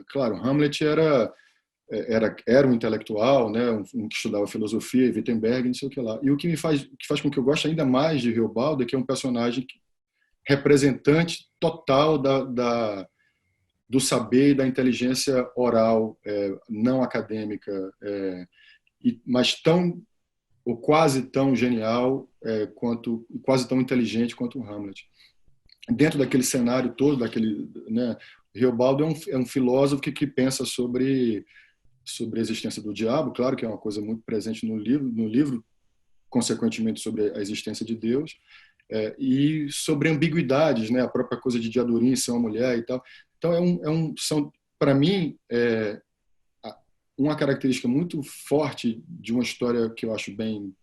claro, Hamlet era um intelectual, né, um que estudava filosofia, Wittenberg, não sei o que lá. E o que faz com que eu goste ainda mais de Riobaldo é que é um personagem representante total do saber e da inteligência oral, não acadêmica, mas ou quase tão genial quase tão inteligente quanto o Hamlet. Dentro daquele cenário todo, né, Riobaldo é um filósofo que pensa sobre a existência do diabo, claro que é uma coisa muito presente no livro, consequentemente sobre a existência de Deus, e sobre ambiguidades, né, a própria coisa de Diadorim ser uma mulher e tal. Então são, para mim, uma característica muito forte de uma história que eu acho bem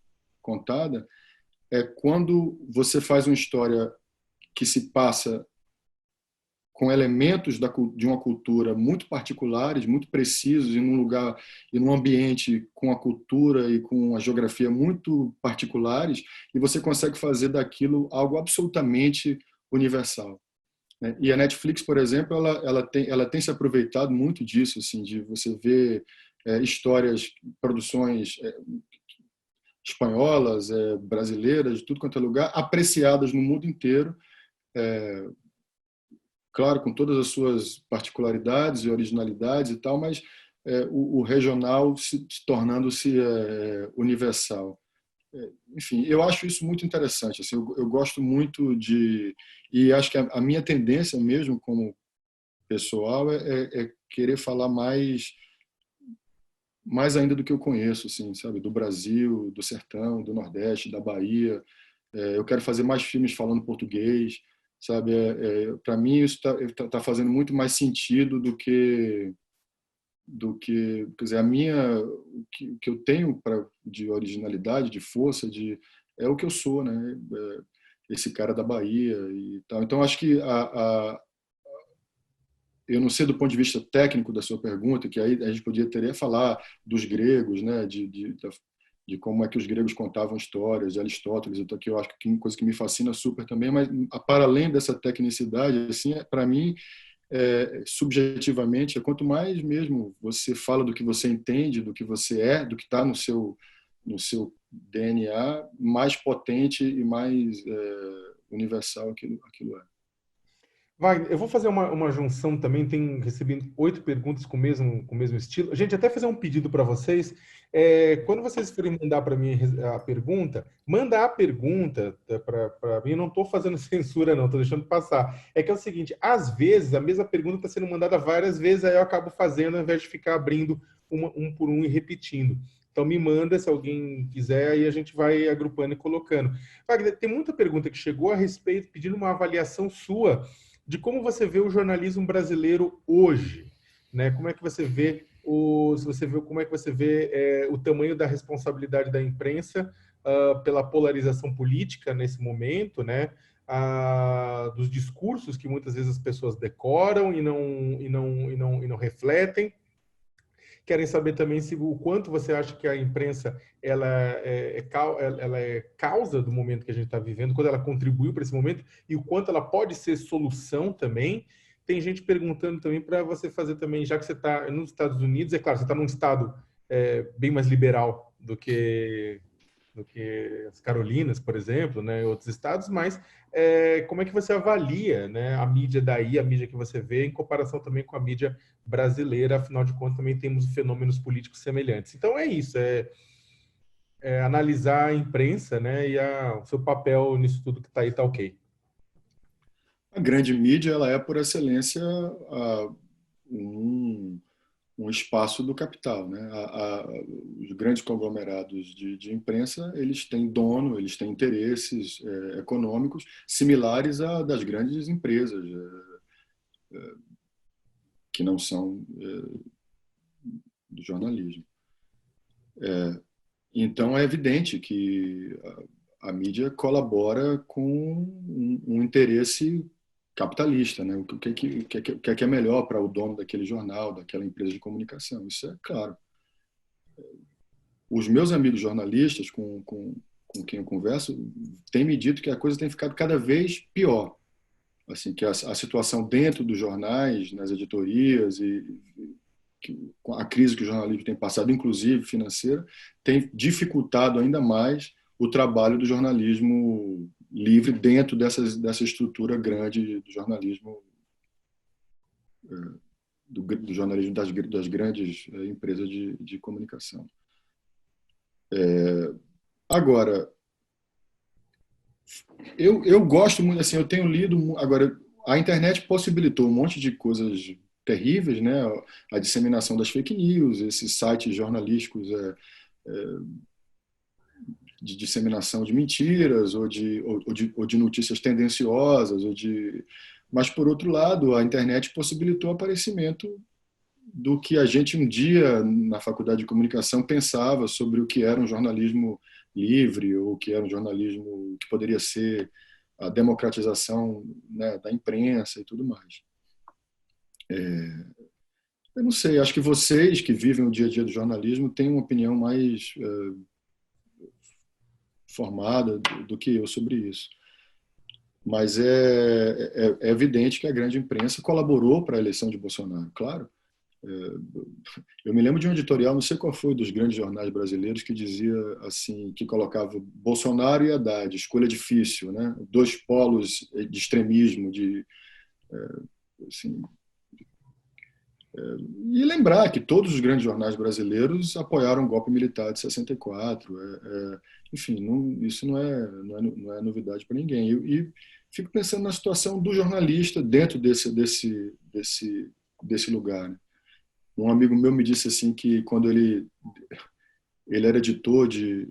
contada é quando você faz uma história que se passa com elementos de uma cultura muito particulares, muito precisos, em um lugar e num ambiente com a cultura e com a geografia muito particulares, e você consegue fazer daquilo algo absolutamente universal. E a Netflix, por exemplo, ela tem se aproveitado muito disso, assim, de você ver histórias, produções espanholas, brasileiras, de tudo quanto é lugar, apreciadas no mundo inteiro, claro, com todas as suas particularidades e originalidades e tal, mas o regional se tornando-se universal. enfim, eu acho isso muito interessante. Assim, eu gosto muito e acho que a minha tendência mesmo como pessoal é querer falar mais ainda do que eu conheço, assim, sabe, do Brasil, do sertão, do Nordeste, da Bahia. Eu quero fazer mais filmes falando português, sabe? Para mim isso tá fazendo muito mais sentido quer dizer, o que eu tenho de originalidade, de força, é o que eu sou, né? Esse cara da Bahia e tal. Então acho que eu não sei do ponto de vista técnico da sua pergunta, que aí a gente teria falar dos gregos, né? De como é que os gregos contavam histórias, de Aristóteles, então que eu acho que é uma coisa que me fascina super também, mas para além dessa tecnicidade, assim, para mim, subjetivamente, quanto mais mesmo você fala do que você entende, do que você do que está no seu DNA, mais potente e mais universal aquilo é. Wagner, eu vou fazer uma junção também, tem recebido 8 perguntas com o mesmo estilo. Gente, até fazer um pedido para vocês. Quando vocês forem mandar para mim a pergunta, manda a pergunta para mim. Eu não estou fazendo censura, não, estou deixando passar. É que é o seguinte, às vezes, a mesma pergunta está sendo mandada várias vezes, aí eu acabo fazendo, ao invés de ficar abrindo um por um e repetindo. Então, me manda, se alguém quiser, aí a gente vai agrupando e colocando. Wagner, tem muita pergunta que chegou a respeito, pedindo uma avaliação sua de como você vê o jornalismo brasileiro hoje, né? Como é que você vê como é que você vê o tamanho da responsabilidade da imprensa pela polarização política nesse momento, né? Dos discursos que muitas vezes as pessoas decoram e não refletem. Querem saber também o quanto você acha que a imprensa ela é causa do momento que a gente está vivendo, quando ela contribuiu para esse momento e o quanto ela pode ser solução também. Tem gente perguntando também para você fazer também, já que você está nos Estados Unidos, é claro, você está num estado bem mais liberal do que as Carolinas, por exemplo, né, outros estados, mas como é que você avalia, né, a mídia daí, a mídia que você vê, em comparação também com a mídia brasileira, afinal de contas também temos fenômenos políticos semelhantes. Então é isso, analisar a imprensa, né, e o seu papel nisso tudo que está aí, está ok. A grande mídia, ela é, por excelência, um espaço do capital, né? Os grandes conglomerados de imprensa, eles têm dono, eles têm interesses econômicos similares a das grandes empresas que não são do jornalismo. Então é evidente que a mídia colabora com um interesse capitalista, né? O que é melhor para o dono daquele jornal, daquela empresa de comunicação. Isso é claro. Os meus amigos jornalistas, com quem eu converso, têm me dito que a coisa tem ficado cada vez pior. Assim, que a situação dentro dos jornais, nas editorias com a crise que o jornalismo tem passado, inclusive financeira, tem dificultado ainda mais o trabalho do jornalismo livre dentro dessa estrutura grande do jornalismo do jornalismo das grandes empresas de comunicação. Agora, eu gosto muito, assim, eu tenho lido, agora, a internet possibilitou um monte de coisas terríveis, né? A disseminação das fake news, esses sites jornalísticos de disseminação de mentiras ou de notícias tendenciosas, mas, por outro lado, a internet possibilitou o aparecimento do que a gente um dia, na faculdade de comunicação, pensava sobre o que era um jornalismo livre ou o que era um jornalismo que poderia ser a democratização, né, da imprensa e tudo mais. Eu não sei, acho que vocês que vivem o dia a dia do jornalismo têm uma opinião mais formada do que eu sobre isso. Mas é evidente que a grande imprensa colaborou para a eleição de Bolsonaro, claro. Eu me lembro de um editorial, não sei qual foi, dos grandes jornais brasileiros, que dizia assim, que colocava Bolsonaro e Haddad, escolha difícil, né? Dois polos de extremismo, assim, E lembrar que todos os grandes jornais brasileiros apoiaram o golpe militar de 64. Enfim, isso não é novidade para ninguém. E fico pensando na situação do jornalista dentro desse lugar, né? Um amigo meu me disse assim que quando ele era editor de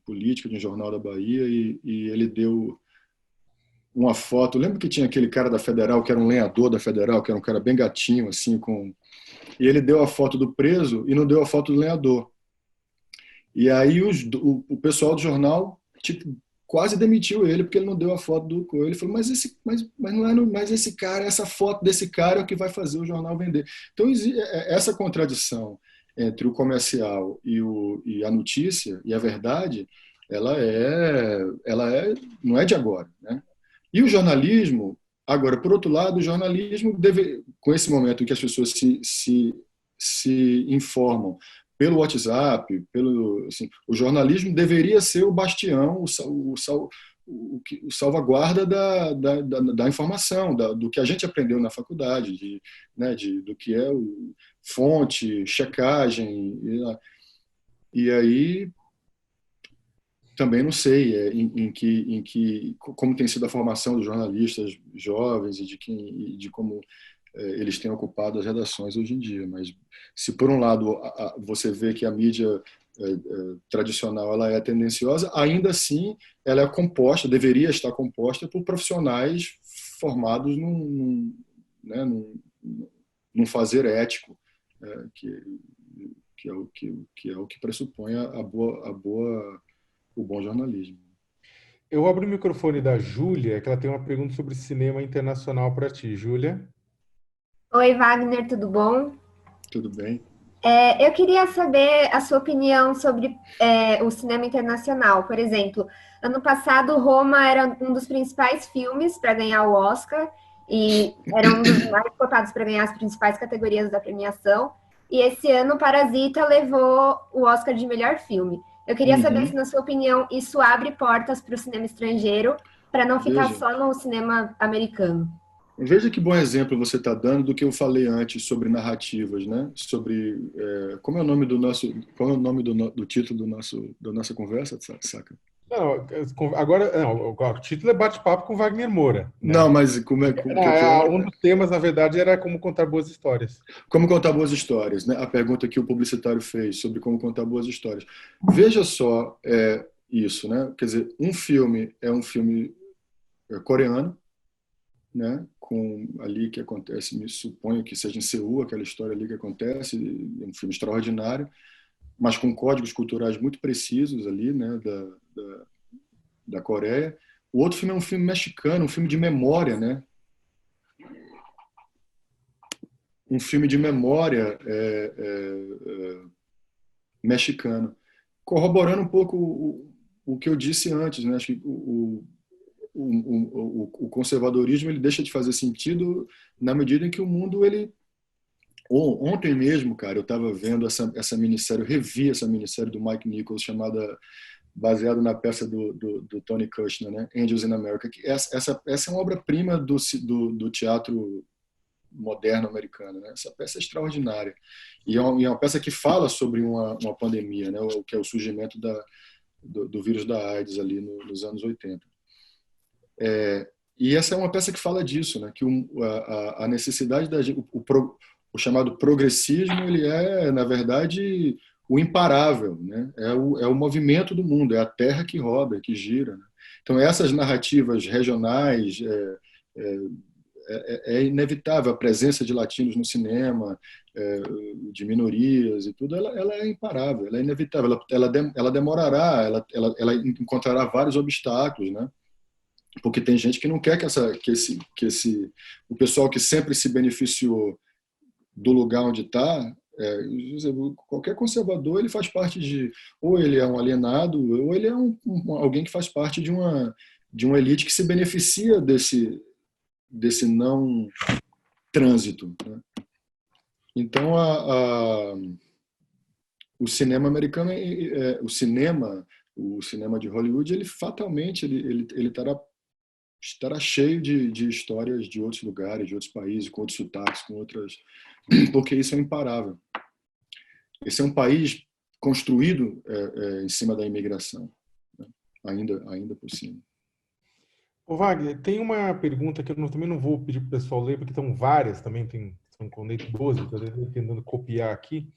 política de um jornal da Bahia e ele deu uma foto. Lembra que tinha aquele cara da Federal, que era um lenhador da Federal, que era um cara bem gatinho, assim, e ele deu a foto do preso e não deu a foto do lenhador. E aí o pessoal do jornal tipo, quase demitiu ele porque ele não deu a foto do coelho. Ele falou, mas não é mais esse cara, essa foto desse cara é o que vai fazer o jornal vender. Então, essa contradição entre o comercial e a notícia e a verdade, ela não é de agora, né? E o jornalismo, agora, por outro lado, o jornalismo com esse momento em que as pessoas se informam pelo WhatsApp, assim, o jornalismo deveria ser o bastião, o salvaguarda da informação, do que a gente aprendeu na faculdade, do que é fonte, checagem. E aí também não sei como tem sido a formação dos jornalistas jovens e de como eles têm ocupado as redações hoje em dia. Mas se por um lado você vê que a mídia tradicional ela é tendenciosa, ainda assim ela é composta, deveria estar composta por profissionais formados num fazer ético, que é o que pressupõe o bom jornalismo. Eu abro o microfone da Júlia, que ela tem uma pergunta sobre cinema internacional para ti. Júlia? Oi, Wagner, tudo bom? Tudo bem. Eu queria saber a sua opinião sobre o cinema internacional. Por exemplo, ano passado, Roma era um dos principais filmes para ganhar o Oscar e era um dos mais cotados para ganhar as principais categorias da premiação. E esse ano, Parasita levou o Oscar de melhor filme. Eu queria saber se, na sua opinião, isso abre portas para o cinema estrangeiro, para não ficar só no cinema americano. Veja que bom exemplo você está dando do que eu falei antes sobre narrativas, né? Sobre como é o nome do título da nossa conversa, saca? Não, agora o título é Bate-Papo com Wagner Moura, né? Não, mas como é que um dos temas, na verdade, era como contar boas histórias. Como contar boas histórias, né? A pergunta que o publicitário fez sobre como contar boas histórias. Veja só isso, né? Quer dizer, um filme é um filme coreano, né? Com ali que acontece, me suponho que seja em Seul, aquela história ali que acontece, é um filme extraordinário, mas com códigos culturais muito precisos ali, né? Da Coreia. O outro filme é um filme mexicano, um filme de memória, né? Um filme de memória mexicano. Corroborando um pouco o que eu disse antes, né? Acho que o conservadorismo ele deixa de fazer sentido na medida em que o mundo ontem mesmo, cara, eu estava vendo essa minissérie, eu revi essa minissérie do Mike Nichols baseado na peça do Tony Kushner, né? Angels in America. Essa é uma obra-prima do teatro moderno americano, né? Essa peça é extraordinária e é uma peça que fala sobre uma pandemia, né? O que é o surgimento do vírus da AIDS ali nos anos 80. E essa é uma peça que fala disso, né? Que a necessidade o chamado progressismo ele é, na verdade, o imparável, né? É o movimento do mundo, é a terra que roda, que gira, né? Então essas narrativas regionais é inevitável a presença de latinos no cinema, de minorias e tudo, ela é imparável, ela é inevitável, ela demorará, ela encontrará vários obstáculos, né? Porque tem gente que não quer que o pessoal que sempre se beneficiou do lugar onde está, qualquer conservador ele faz parte ou ele é um alienado, ou ele é alguém que faz parte de uma elite que se beneficia desse não trânsito, né? Então o cinema americano, o cinema de Hollywood, ele fatalmente ele estará estará cheio de histórias de outros lugares, de outros países, com outros sotaques, com outras... Porque isso é imparável. Esse é um país construído em cima da imigração, né? Ainda por cima. Ô, Wagner, tem uma pergunta que eu também não vou pedir para o pessoal ler, porque estão várias também, são com 12, então eu estou tentando copiar aqui,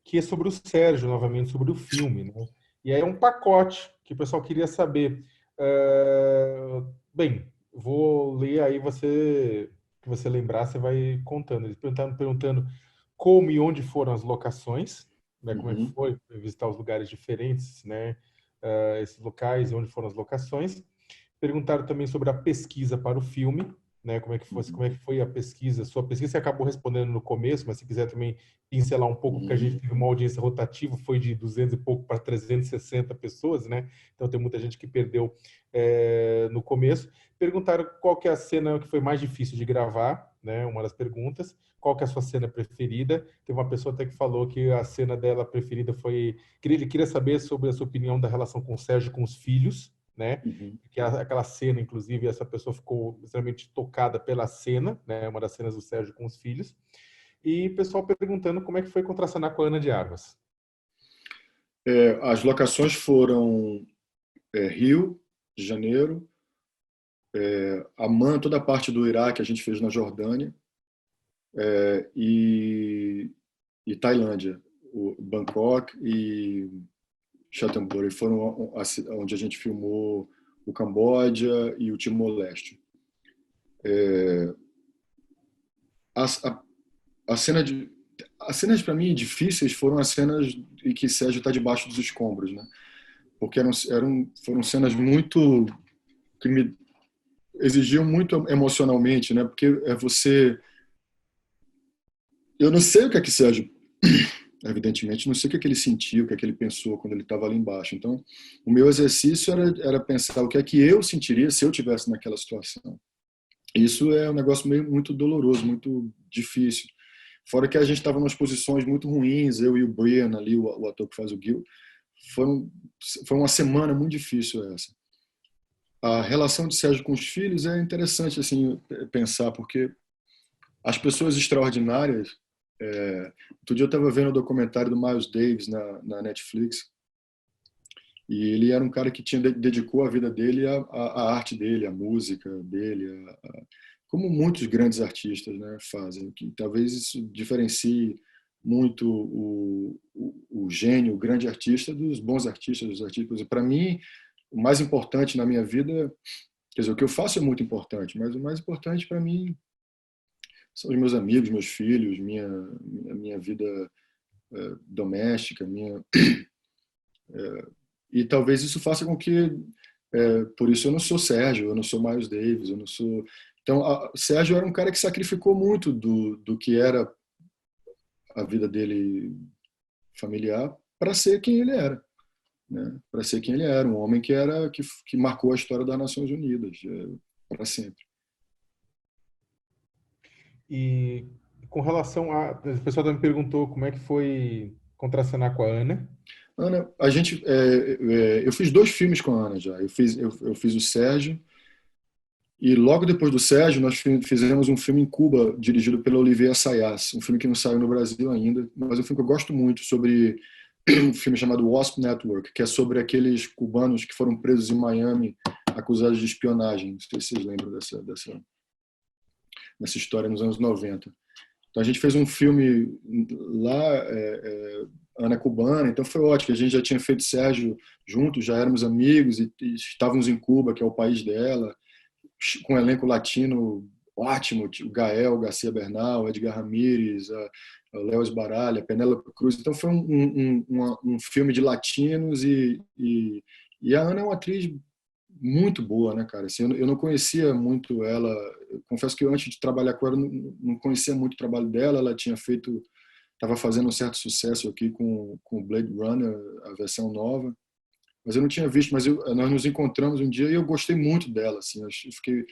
que é sobre o Sérgio, novamente, sobre o filme, né? E aí é um pacote que o pessoal queria saber. Bem, vou ler aí, que você lembrar, você vai contando. Eles perguntando como e onde foram as locações, né? Como é que foi visitar os lugares diferentes, né? Esses locais e onde foram as locações. Perguntaram também sobre a pesquisa para o filme, né? Como é que foi a pesquisa? Sua pesquisa você acabou respondendo no começo, mas se quiser também pincelar um pouco, porque a gente teve uma audiência rotativa, foi de 200 e pouco para 360 pessoas, né? Então tem muita gente que perdeu no começo. Perguntaram qual que é a cena que foi mais difícil de gravar, né? Uma das perguntas. Qual que é a sua cena preferida? Tem uma pessoa até que falou que a cena dela preferida foi... Ele queria saber sobre a sua opinião da relação com o Sérgio, com os filhos, né? Que aquela cena, inclusive, essa pessoa ficou extremamente tocada pela cena, né? Uma das cenas do Sérgio com os filhos. E o pessoal perguntando como é que foi contracenar com a Ana de Armas. As locações foram Rio de Janeiro, Amman, toda a parte do Iraque a gente fez na Jordânia, e Tailândia, Bangkok e Chanthaburi foram onde a gente filmou o Camboja e o Timor-Leste. As cenas para mim difíceis foram as cenas em que Sérgio está debaixo dos escombros, né? Porque foram cenas muito que me exigiam muito emocionalmente, né? Porque eu não sei o que é que Sérgio, evidentemente, não sei o que é que ele sentiu, o que é que ele pensou quando ele estava ali embaixo. Então, o meu exercício era pensar o que é que eu sentiria se eu estivesse naquela situação. Isso é um negócio muito doloroso, muito difícil. Fora que a gente estava em posições muito ruins, eu e o Brian ali, o ator que faz o Gil. Foi uma semana muito difícil essa. A relação de Sérgio com os filhos é interessante assim pensar, porque as pessoas extraordinárias... outro dia eu estava vendo o documentário do Miles Davis na Netflix, e ele era um cara que dedicou a vida dele à arte dele, à música dele, como muitos grandes artistas, né, fazem, que talvez isso diferencie muito o gênio, o grande artista dos bons artistas, dos artistas. Para mim, o mais importante na minha vida, quer dizer, o que eu faço é muito importante, mas o mais importante para mim são os meus amigos, meus filhos, minha vida doméstica, e talvez isso faça com que, por isso eu não sou Sérgio, eu não sou Miles Davis, eu não sou... Então, Sérgio era um cara que sacrificou muito do que era a vida dele familiar para ser quem ele era, né? Para ser quem ele era, um homem que marcou a história das Nações Unidas para sempre. E com relação a... O pessoal também perguntou como é que foi contracenar com a Ana. Ana, eu fiz 2 filmes com a Ana já. Eu fiz o Sérgio, e logo depois do Sérgio nós fizemos um filme em Cuba, dirigido pelo Olivier Assayas, um filme que não saiu no Brasil ainda, mas é um filme que eu gosto muito, sobre um filme chamado Wasp Network, que é sobre aqueles cubanos que foram presos em Miami, acusados de espionagem. Não sei se vocês lembram dessa história nos anos 90. Então a gente fez um filme lá, Ana Cubana, então foi ótimo, a gente já tinha feito Sérgio juntos, já éramos amigos e estávamos em Cuba, que é o país dela, com um elenco latino ótimo, o Gael Garcia Bernal, Edgar Ramírez, Léo Esbaralha, Penélope Cruz. Então foi um filme de latinos e a Ana é uma atriz muito boa, né, cara? Assim, eu não conhecia muito ela. Eu confesso que eu, antes de trabalhar com ela, não conhecia muito o trabalho dela. Ela estava fazendo um certo sucesso aqui com Blade Runner, a versão nova. Mas eu não tinha visto, mas nós nos encontramos um dia e eu gostei muito dela. Assim, eu fiquei, não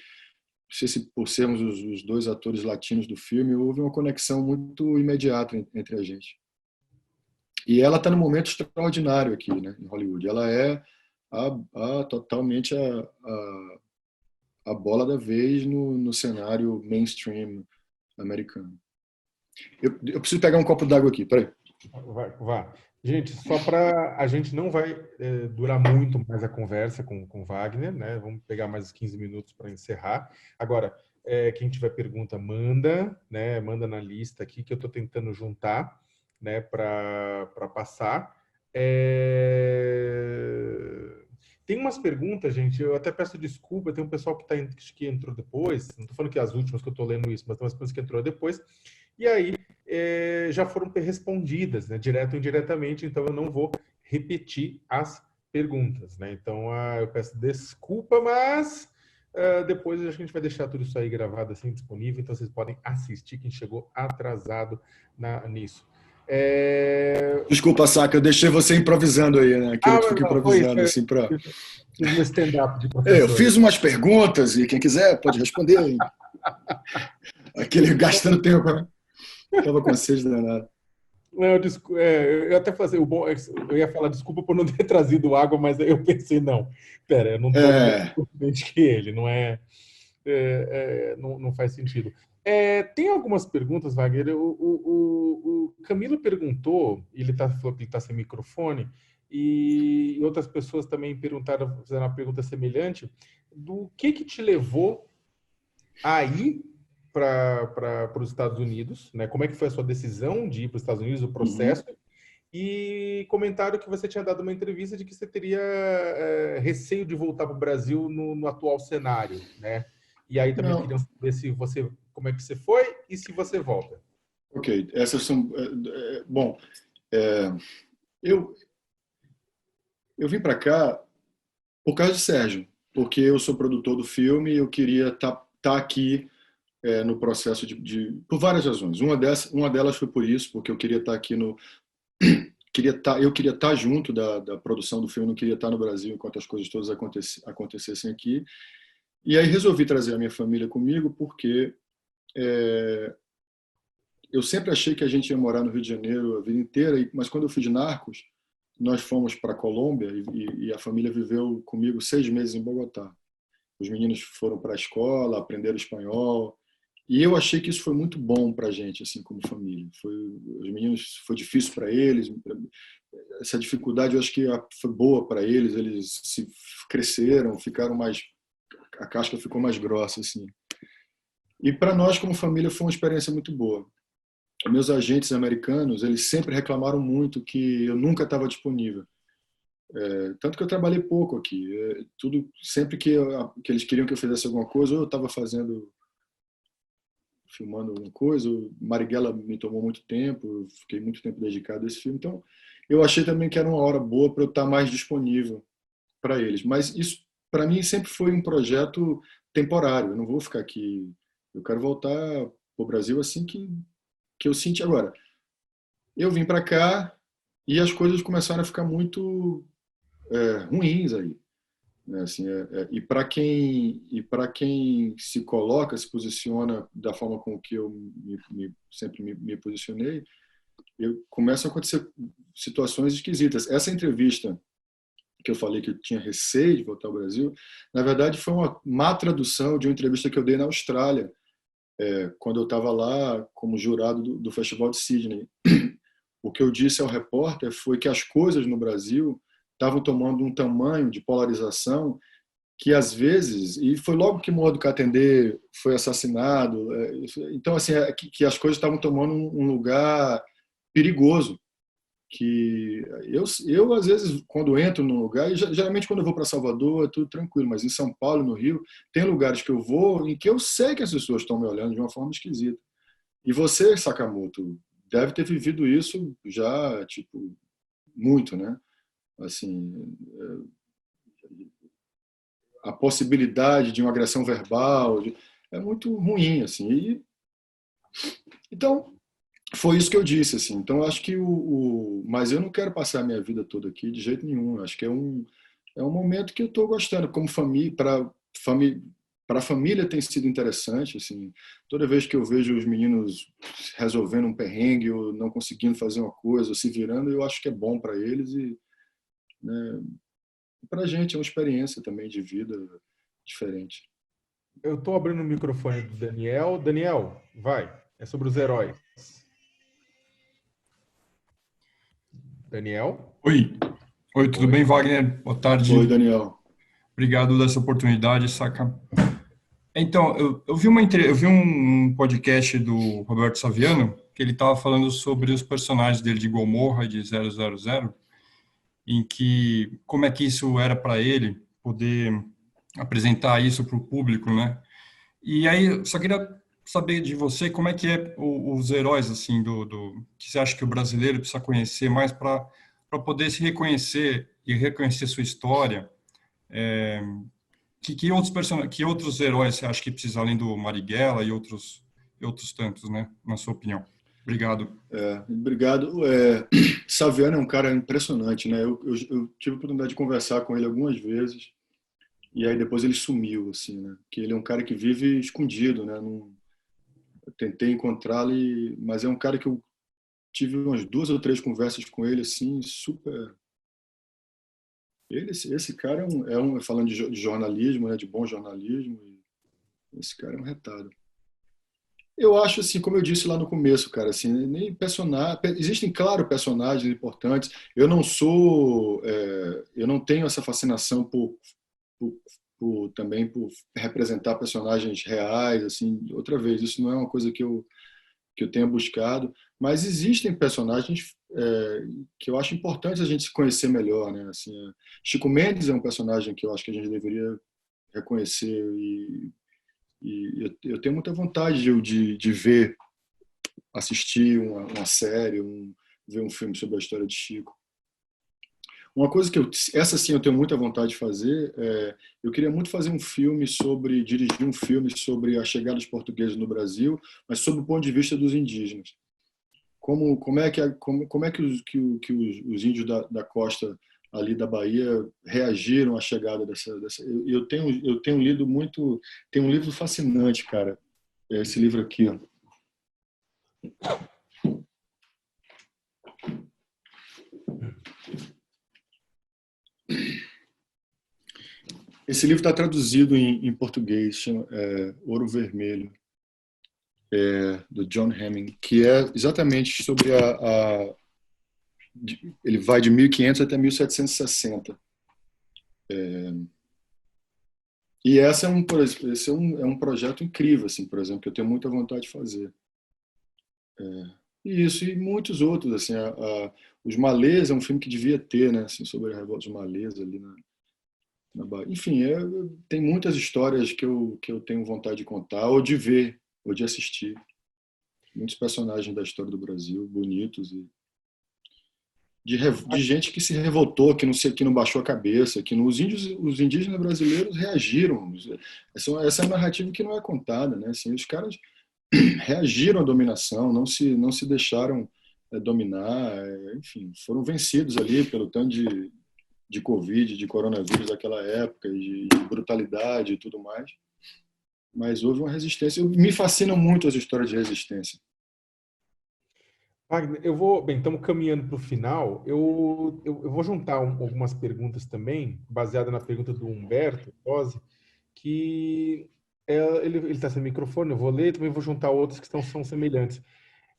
sei se por sermos os 2 atores latinos do filme, houve uma conexão muito imediata entre a gente. E ela está num momento extraordinário aqui, né, em Hollywood. Ela é totalmente a bola da vez no cenário mainstream americano. Eu preciso pegar um copo d'água aqui, peraí. Vá. Gente, só para a gente não vai durar muito mais a conversa com o Wagner, né? Vamos pegar mais uns 15 minutos para encerrar. Agora, quem tiver pergunta, manda, né? Manda na lista aqui que eu estou tentando juntar, né? Para passar. Tem umas perguntas, gente, eu até peço desculpa, tem um pessoal que entrou depois, não estou falando que as últimas que eu estou lendo isso, mas tem umas perguntas que entrou depois, e aí já foram respondidas, né, direto ou indiretamente, então eu não vou repetir as perguntas, né? Então eu peço desculpa, mas depois acho que a gente vai deixar tudo isso aí gravado assim, disponível, então vocês podem assistir quem chegou atrasado nisso. Desculpa, Saca, eu deixei você improvisando aí, né? Aquilo que fica improvisando, assim, para... Fiz um stand-up de professor. Eu fiz umas perguntas e quem quiser pode responder aí. Aquele gastando tempo, né? Tava com sede danada. Não, eu até falei, eu ia falar desculpa por não ter trazido água, mas aí eu pensei, não, pera, eu não estou mais consciente que ele, não faz sentido. Tem algumas perguntas, Wagner. O Camilo perguntou, ele falou que ele está sem microfone, e outras pessoas também fizeram uma pergunta semelhante, do que te levou a ir para os Estados Unidos, né? Como é que foi a sua decisão de ir para os Estados Unidos, o processo? E comentaram que você tinha dado uma entrevista de que você teria receio de voltar para o Brasil no atual cenário, né? E aí também queriam saber se você, como é que você foi e se você volta. Ok, essas são... Bom, eu vim para cá por causa de Sérgio, porque eu sou produtor do filme e eu queria estar aqui no processo por várias razões. Uma delas foi por isso, porque eu queria estar aqui eu queria estar junto da produção do filme, não queria estar no Brasil enquanto as coisas todas acontecessem aqui. E aí resolvi trazer a minha família comigo, porque eu sempre achei que a gente ia morar no Rio de Janeiro a vida inteira, mas quando eu fiz Narcos, nós fomos para a Colômbia e a família viveu comigo 6 meses em Bogotá. Os meninos foram para a escola, aprenderam espanhol, e eu achei que isso foi muito bom para a gente, assim, como família. Os meninos, foi difícil para eles, essa dificuldade eu acho que foi boa para eles, eles se cresceram, ficaram mais... A casca ficou mais grossa, assim. E para nós, como família, foi uma experiência muito boa. Meus agentes americanos, eles sempre reclamaram muito que eu nunca estava disponível. Tanto que eu trabalhei pouco aqui. Sempre que eles queriam que eu fizesse alguma coisa, ou eu estava filmando alguma coisa, o Marighella me tomou muito tempo, eu fiquei muito tempo dedicado a esse filme. Então, eu achei também que era uma hora boa para eu estar mais disponível para eles. Mas isso, para mim, sempre foi um projeto temporário. Eu não vou ficar aqui. Eu quero voltar para o Brasil assim que eu senti agora. Eu vim para cá e as coisas começaram a ficar muito ruins aí. Assim, e para quem se coloca, se posiciona da forma com que eu sempre me posicionei, começam a acontecer situações esquisitas. Essa entrevista que eu falei que eu tinha receio de voltar ao Brasil, na verdade foi uma má tradução de uma entrevista que eu dei na Austrália, quando eu estava lá como jurado do Festival de Sydney. O que eu disse ao repórter foi que as coisas no Brasil estavam tomando um tamanho de polarização que, às vezes, e foi logo que Mourad Katendé foi assassinado, então, assim, que as coisas estavam tomando um lugar perigoso, que eu às vezes, quando entro num lugar, e geralmente quando eu vou para Salvador é tudo tranquilo, mas em São Paulo, no Rio, tem lugares que eu vou em que eu sei que as pessoas estão me olhando de uma forma esquisita. E você, Sakamoto, deve ter vivido isso já, tipo, muito, né? Assim, a possibilidade de uma agressão verbal é muito ruim, assim. Então, foi isso que eu disse, assim. Então, acho que mas eu não quero passar a minha vida toda aqui de jeito nenhum. Acho que é um momento que eu estou gostando. Como família, para a família tem sido interessante, assim. Toda vez que eu vejo os meninos resolvendo um perrengue ou não conseguindo fazer uma coisa, ou se virando, eu acho que é bom para eles e, né, para a gente é uma experiência também de vida diferente. Eu estou abrindo o microfone do Daniel. Daniel, vai. É sobre os heróis. Daniel? Oi. Oi, tudo bem, Wagner? Boa tarde. Oi, Daniel. Obrigado dessa oportunidade, Saca. Então, eu vi eu vi um podcast do Roberto Saviano, que ele estava falando sobre os personagens dele de Gomorra e de 000, em que como é que isso era para ele poder apresentar isso para o público, né? E aí, eu só queria saber de você como é que é os heróis, assim, que você acha que o brasileiro precisa conhecer mais para poder se reconhecer e reconhecer sua história. Que outros heróis você acha que precisa, além do Marighella e outros tantos, né, na sua opinião? Obrigado. Obrigado. Saviano é um cara impressionante, né? Eu tive a oportunidade de conversar com ele algumas vezes e aí depois ele sumiu, assim, né? Que ele é um cara que vive escondido, né? Eu tentei encontrá-lo, mas é um cara que eu tive umas 2 ou 3 conversas com ele, assim, super. Esse cara falando de jornalismo, né? De bom jornalismo. Esse cara é um retado. Eu acho, assim, como eu disse lá no começo, cara, assim, nem personagem, existem, claro, personagens importantes. Eu não tenho essa fascinação também por representar personagens reais, assim, outra vez, isso não é uma coisa que eu tenha buscado, mas existem personagens que eu acho importante a gente se conhecer melhor, né? Assim, Chico Mendes é um personagem que eu acho que a gente deveria reconhecer e eu tenho muita vontade de ver, assistir uma série, ver um filme sobre a história de Chico. Uma coisa essa sim eu tenho muita vontade de fazer, eu queria muito fazer dirigir um filme sobre a chegada dos portugueses no Brasil, mas sob o ponto de vista dos indígenas. Como é que os índios da costa ali da Bahia reagiram à chegada dessa eu tenho lido muito, tem um livro fascinante, cara, esse livro aqui, ó. Esse livro está traduzido em português, chama Ouro Vermelho, do John Hemming, que é exatamente sobre ele vai de 1500 até 1760. E esse é um projeto incrível, assim, por exemplo, que eu tenho muita vontade de fazer. E muitos outros, assim, Os Malês é um filme que devia ter, né, assim, sobre a revolta dos Malês ali na Bahia. Enfim, tem muitas histórias que eu tenho vontade de contar, ou de ver, ou de assistir. Muitos personagens da história do Brasil, bonitos, e de gente que se revoltou, que não baixou a cabeça, os indígenas brasileiros reagiram. Essa é uma narrativa que não é contada, né? Assim, os caras reagiram à dominação, não se deixaram dominar, enfim, foram vencidos ali pelo tanto de Covid, de coronavírus daquela época, de brutalidade e tudo mais. Mas houve uma resistência. Me fascinam muito as histórias de resistência. Wagner, estamos caminhando para o final. Eu vou juntar algumas perguntas também, baseada na pergunta do Humberto Tosi, que ele está sem microfone, eu vou ler, também vou juntar outras que são semelhantes.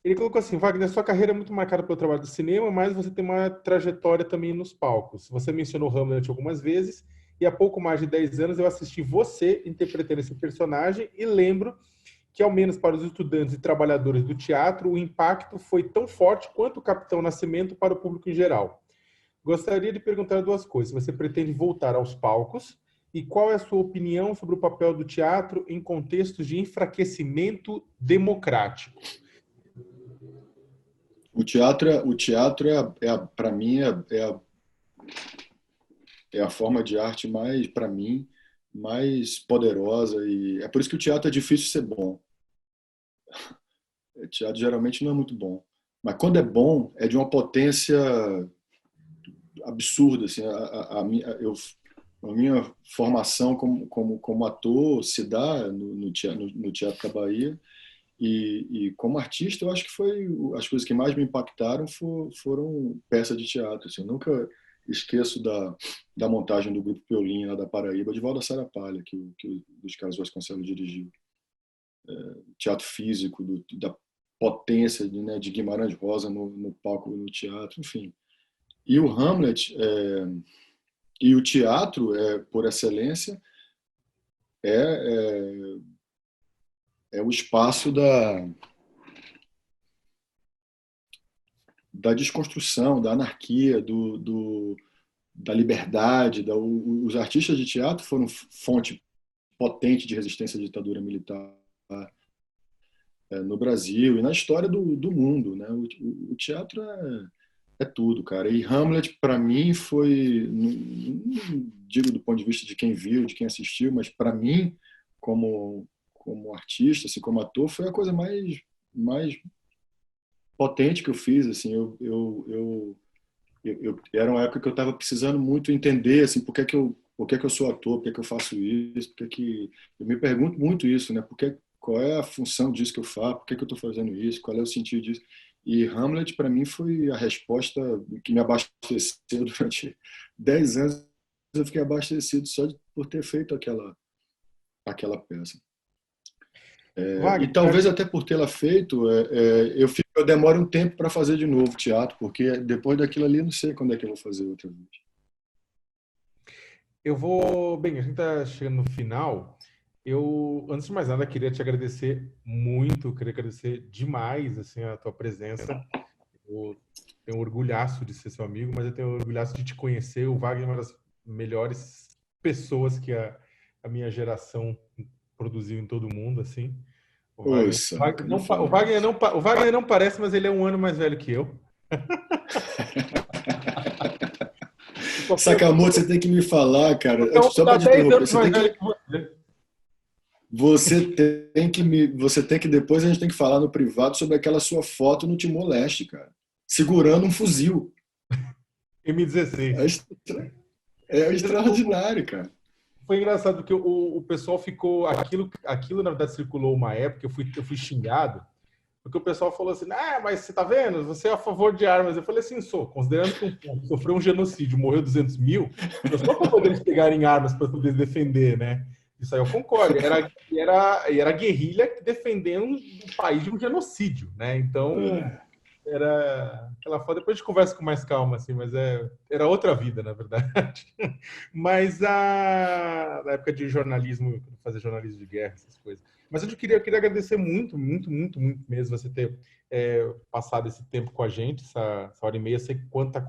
Ele colocou assim: Wagner, sua carreira é muito marcada pelo trabalho do cinema, mas você tem uma trajetória também nos palcos. Você mencionou Hamlet algumas vezes, e há pouco mais de 10 anos eu assisti você interpretando esse personagem e lembro que, ao menos para os estudantes e trabalhadores do teatro, o impacto foi tão forte quanto o Capitão Nascimento para o público em geral. Gostaria de perguntar 2 coisas. Você pretende voltar aos palcos? E qual é a sua opinião sobre o papel do teatro em contextos de enfraquecimento democrático? O teatro para mim, é a forma de arte mais, para mim, mais poderosa, e é por isso que o teatro é difícil ser bom. O teatro geralmente não é muito bom, mas quando é bom é de uma potência absurda, assim. A minha formação como ator se dá no Teatro da Bahia, e como artista eu acho que as coisas que mais me impactaram foram peças de teatro, assim. esqueço da montagem do Grupo Peolim, lá da Paraíba, de Valda Sara Palha, que o Luiz Carlos Vasconcelos dirigiu. Teatro físico, da potência né, de Guimarães Rosa no palco, no teatro, enfim. E o Hamlet, e o teatro, por excelência, é o espaço da desconstrução, da anarquia, da liberdade. Os artistas de teatro foram fonte potente de resistência à ditadura militar no Brasil e na história do mundo, né? O teatro é tudo, cara. E Hamlet, para mim, foi, não digo do ponto de vista de quem viu, de quem assistiu, mas para mim, como artista, assim, como ator, foi a coisa mais potente que eu fiz. Assim, era uma época que eu estava precisando muito entender, assim, por que que eu sou ator, por que que eu faço isso, eu me pergunto muito isso, né? Qual é a função disso que eu faço, por que que eu estou fazendo isso, qual é o sentido disso? E Hamlet, para mim, foi a resposta que me abasteceu durante 10 anos. Eu fiquei abastecido só por ter feito aquela peça. E talvez até por tê-la feito, eu demoro um tempo para fazer de novo teatro, porque depois daquilo ali, eu não sei quando é que eu vou fazer outra vez. Bem, a gente está chegando no final. Eu, antes de mais nada, queria te agradecer muito, queria agradecer demais assim, a tua presença. Eu tenho orgulhaço de ser seu amigo, mas eu tenho orgulhaço de te conhecer. O Wagner é uma das melhores pessoas que a minha geração produziu em todo mundo, assim. O Wagner não parece, mas ele é um ano mais velho que eu. Sakamoto, você tem que me falar, cara. Só para te interromper, você tem que depois a gente tem que falar no privado sobre aquela sua foto no Timor-Leste, cara, segurando um fuzil. M16. É extraordinário, cara. Foi engraçado porque o pessoal ficou aquilo na verdade circulou uma época, eu fui xingado, porque o pessoal falou assim: "Ah, mas você tá vendo? Você é a favor de armas". Eu falei assim: "Sou, considerando que um povo sofreu um genocídio, morreu 200 mil, eu sou a favor deles pegarem armas para poder defender, né?" Isso aí eu concordo. Era guerrilha defendendo um país de um genocídio, né? Então, era aquela foto. Depois a gente conversa com mais calma, assim, mas era outra vida, na verdade. Mas na época de jornalismo, fazer jornalismo de guerra, essas coisas. Mas eu queria agradecer muito, muito, muito, muito mesmo você ter passado esse tempo com a gente, essa hora e meia. Sei quanto está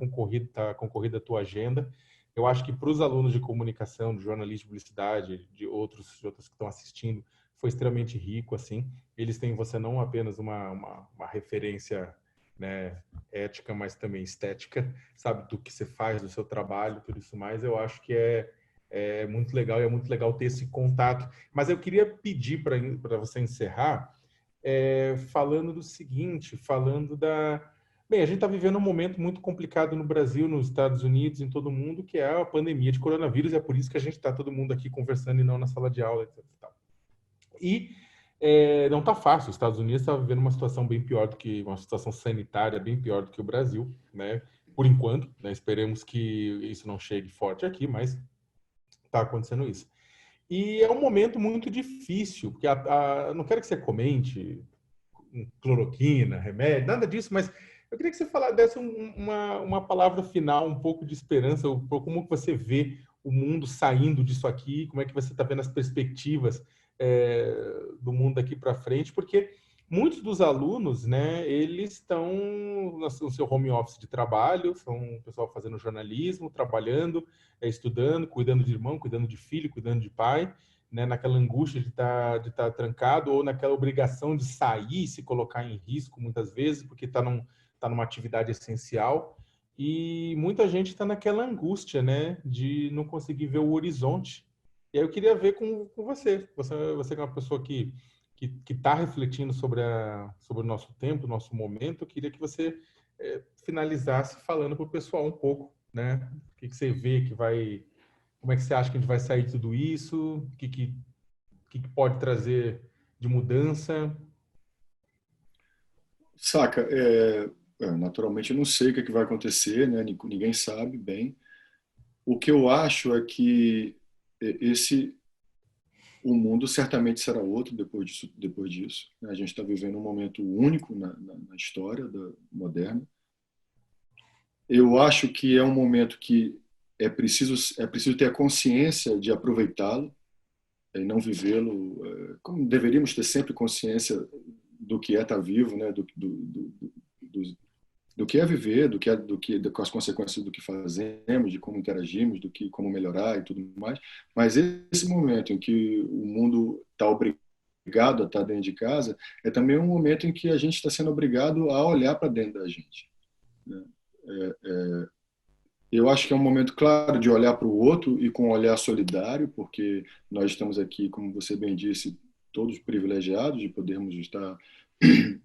concorrida a tua agenda. Eu acho que para os alunos de comunicação, de jornalismo, de publicidade, de outros que estão assistindo, foi extremamente rico, assim. Eles têm você não apenas uma referência, né, ética, mas também estética, sabe, do que você faz, do seu trabalho, tudo isso mais. Eu acho que é muito legal e é muito legal ter esse contato. Mas eu queria pedir para você encerrar falando do seguinte, Bem, a gente está vivendo um momento muito complicado no Brasil, nos Estados Unidos, em todo mundo, que é a pandemia de coronavírus, e é por isso que a gente está todo mundo aqui conversando e não na sala de aula, etc. E não está fácil. Os Estados Unidos está vivendo uma situação bem pior uma situação sanitária bem pior do que o Brasil, né? Por enquanto, né? Esperemos que isso não chegue forte aqui, mas está acontecendo isso. E é um momento muito difícil, porque não quero que você comente cloroquina, remédio, nada disso, mas eu queria que você desse uma palavra final, um pouco de esperança, como você vê o mundo saindo disso aqui, como é que você está vendo as perspectivas do mundo daqui para frente, porque muitos dos alunos, né, eles estão no seu home office de trabalho, são o pessoal fazendo jornalismo, trabalhando, estudando, cuidando de irmão, cuidando de filho, cuidando de pai, né, naquela angústia de estar trancado ou naquela obrigação de sair e se colocar em risco muitas vezes, porque está numa atividade essencial, e muita gente está naquela angústia, né, de não conseguir ver o horizonte. E aí eu queria ver com você. Você é uma pessoa que está refletindo sobre o nosso tempo, o nosso momento. Eu queria que você finalizasse falando para o pessoal um pouco, né, o que você vê que vai... Como é que você acha que a gente vai sair de tudo isso? O que pode trazer de mudança? Saca, naturalmente eu não sei o que vai acontecer, né? Ninguém sabe bem, O que eu acho é que o mundo certamente será outro depois disso. A gente está vivendo um momento único na história moderna. Eu acho que é um momento que é preciso ter a consciência de aproveitá-lo e não vivê-lo como deveríamos ter sempre consciência do que é estar vivo, né? Do que é viver, com as consequências do que fazemos, de como interagimos, como melhorar e tudo mais. Mas esse momento em que o mundo está obrigado a estar dentro de casa é também um momento em que a gente está sendo obrigado a olhar para dentro da gente, né? Eu acho que é um momento, claro, de olhar para o outro e com um olhar solidário, porque nós estamos aqui, como você bem disse, todos privilegiados de podermos estar em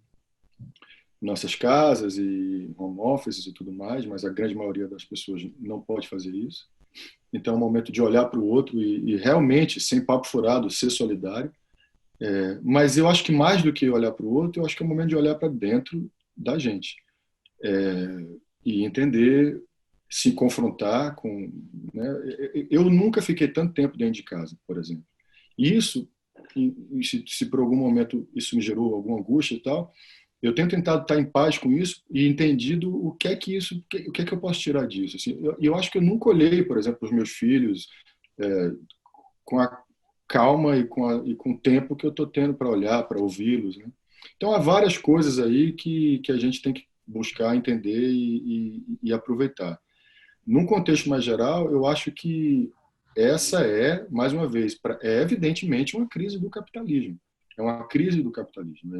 nossas casas e home offices e tudo mais, mas a grande maioria das pessoas não pode fazer isso. Então é um momento de olhar para o outro e realmente, sem papo furado, ser solidário. Mas eu acho que mais do que olhar para o outro, eu acho que é um momento de olhar para dentro da gente e entender, se confrontar com, né? Eu nunca fiquei tanto tempo dentro de casa, por exemplo. E isso, se por algum momento isso me gerou alguma angústia e tal, eu tenho tentado estar em paz com isso e entendido o que é que eu posso tirar disso. Assim, eu acho que eu nunca olhei, por exemplo, os meus filhos com a calma e com o tempo que eu estou tendo para olhar, para ouvi-los, né? Então há várias coisas aí que a gente tem que buscar entender e aproveitar. Num contexto mais geral, eu acho que essa mais uma vez, evidentemente uma crise do capitalismo. É uma crise do capitalismo.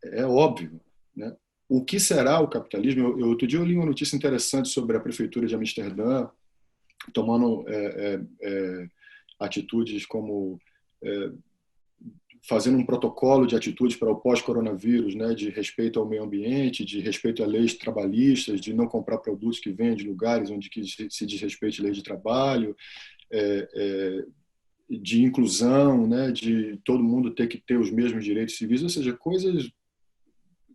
É óbvio, né? O que será o capitalismo? Outro dia eu li uma notícia interessante sobre a prefeitura de Amsterdã tomando atitudes como fazendo um protocolo de atitudes para o pós-coronavírus, né, de respeito ao meio ambiente, de respeito a leis trabalhistas, de não comprar produtos que venham de lugares onde se desrespeite a lei de trabalho, de inclusão, né, de todo mundo ter que ter os mesmos direitos civis, ou seja, coisas,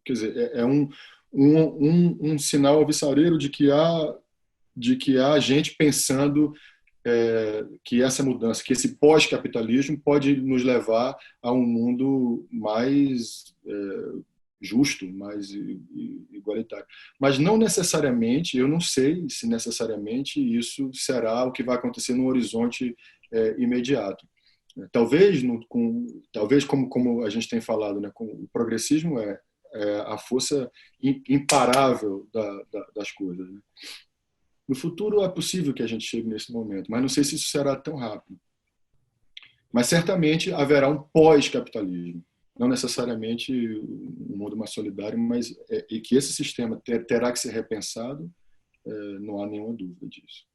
quer dizer, é um sinal alvissareiro de que há gente pensando que essa mudança, que esse pós-capitalismo pode nos levar a um mundo mais justo, mais igualitário. Mas não necessariamente, eu não sei se necessariamente isso será o que vai acontecer no horizonte imediato. Talvez, como a gente tem falado, né, com o progressismo é a força imparável das coisas, né? No futuro é possível que a gente chegue nesse momento, mas não sei se isso será tão rápido. Mas certamente haverá um pós-capitalismo. Não necessariamente um mundo mais solidário, mas e que esse sistema terá que ser repensado, não há nenhuma dúvida disso.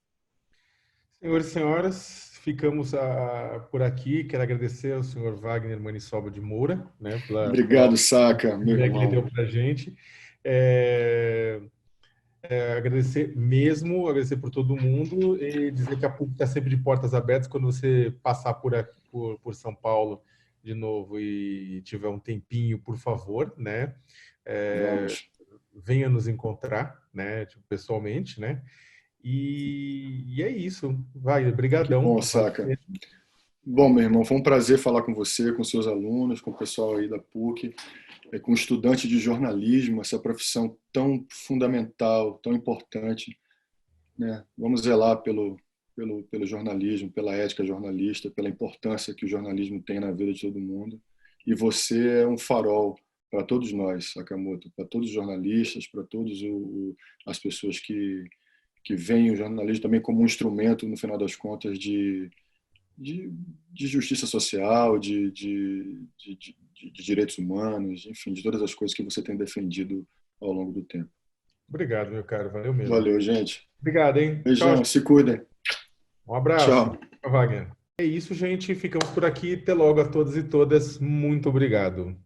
Senhores e senhoras, ficamos por aqui. Quero agradecer ao senhor Wagner Maniçoba de Moura, né, Obrigado, Saca, meu irmão. Que ele deu para a gente. Agradecer por todo mundo e dizer que a PUC está sempre de portas abertas. Quando você passar por São Paulo de novo e tiver um tempinho, por favor, né, venha nos encontrar, né, pessoalmente, né, e é isso. Vai, brigadão. Bom, Saca. Bom, meu irmão, foi um prazer falar com você, com seus alunos, com o pessoal aí da PUC, com estudantes de jornalismo, essa profissão tão fundamental, tão importante, né? Vamos zelar pelo jornalismo, pela ética jornalista, pela importância que o jornalismo tem na vida de todo mundo. E você é um farol para todos nós, Sakamoto, para todos os jornalistas, para todas as pessoas que veem o jornalismo também como um instrumento, no final das contas, de justiça social, de direitos humanos, enfim, de todas as coisas que você tem defendido ao longo do tempo. Obrigado, meu caro. Valeu mesmo. Valeu, gente. Obrigado, hein? Beijão, tchau. Se cuidem. Um abraço. Tchau. Wagner. É isso, gente. Ficamos por aqui. Até logo a todos e todas. Muito obrigado.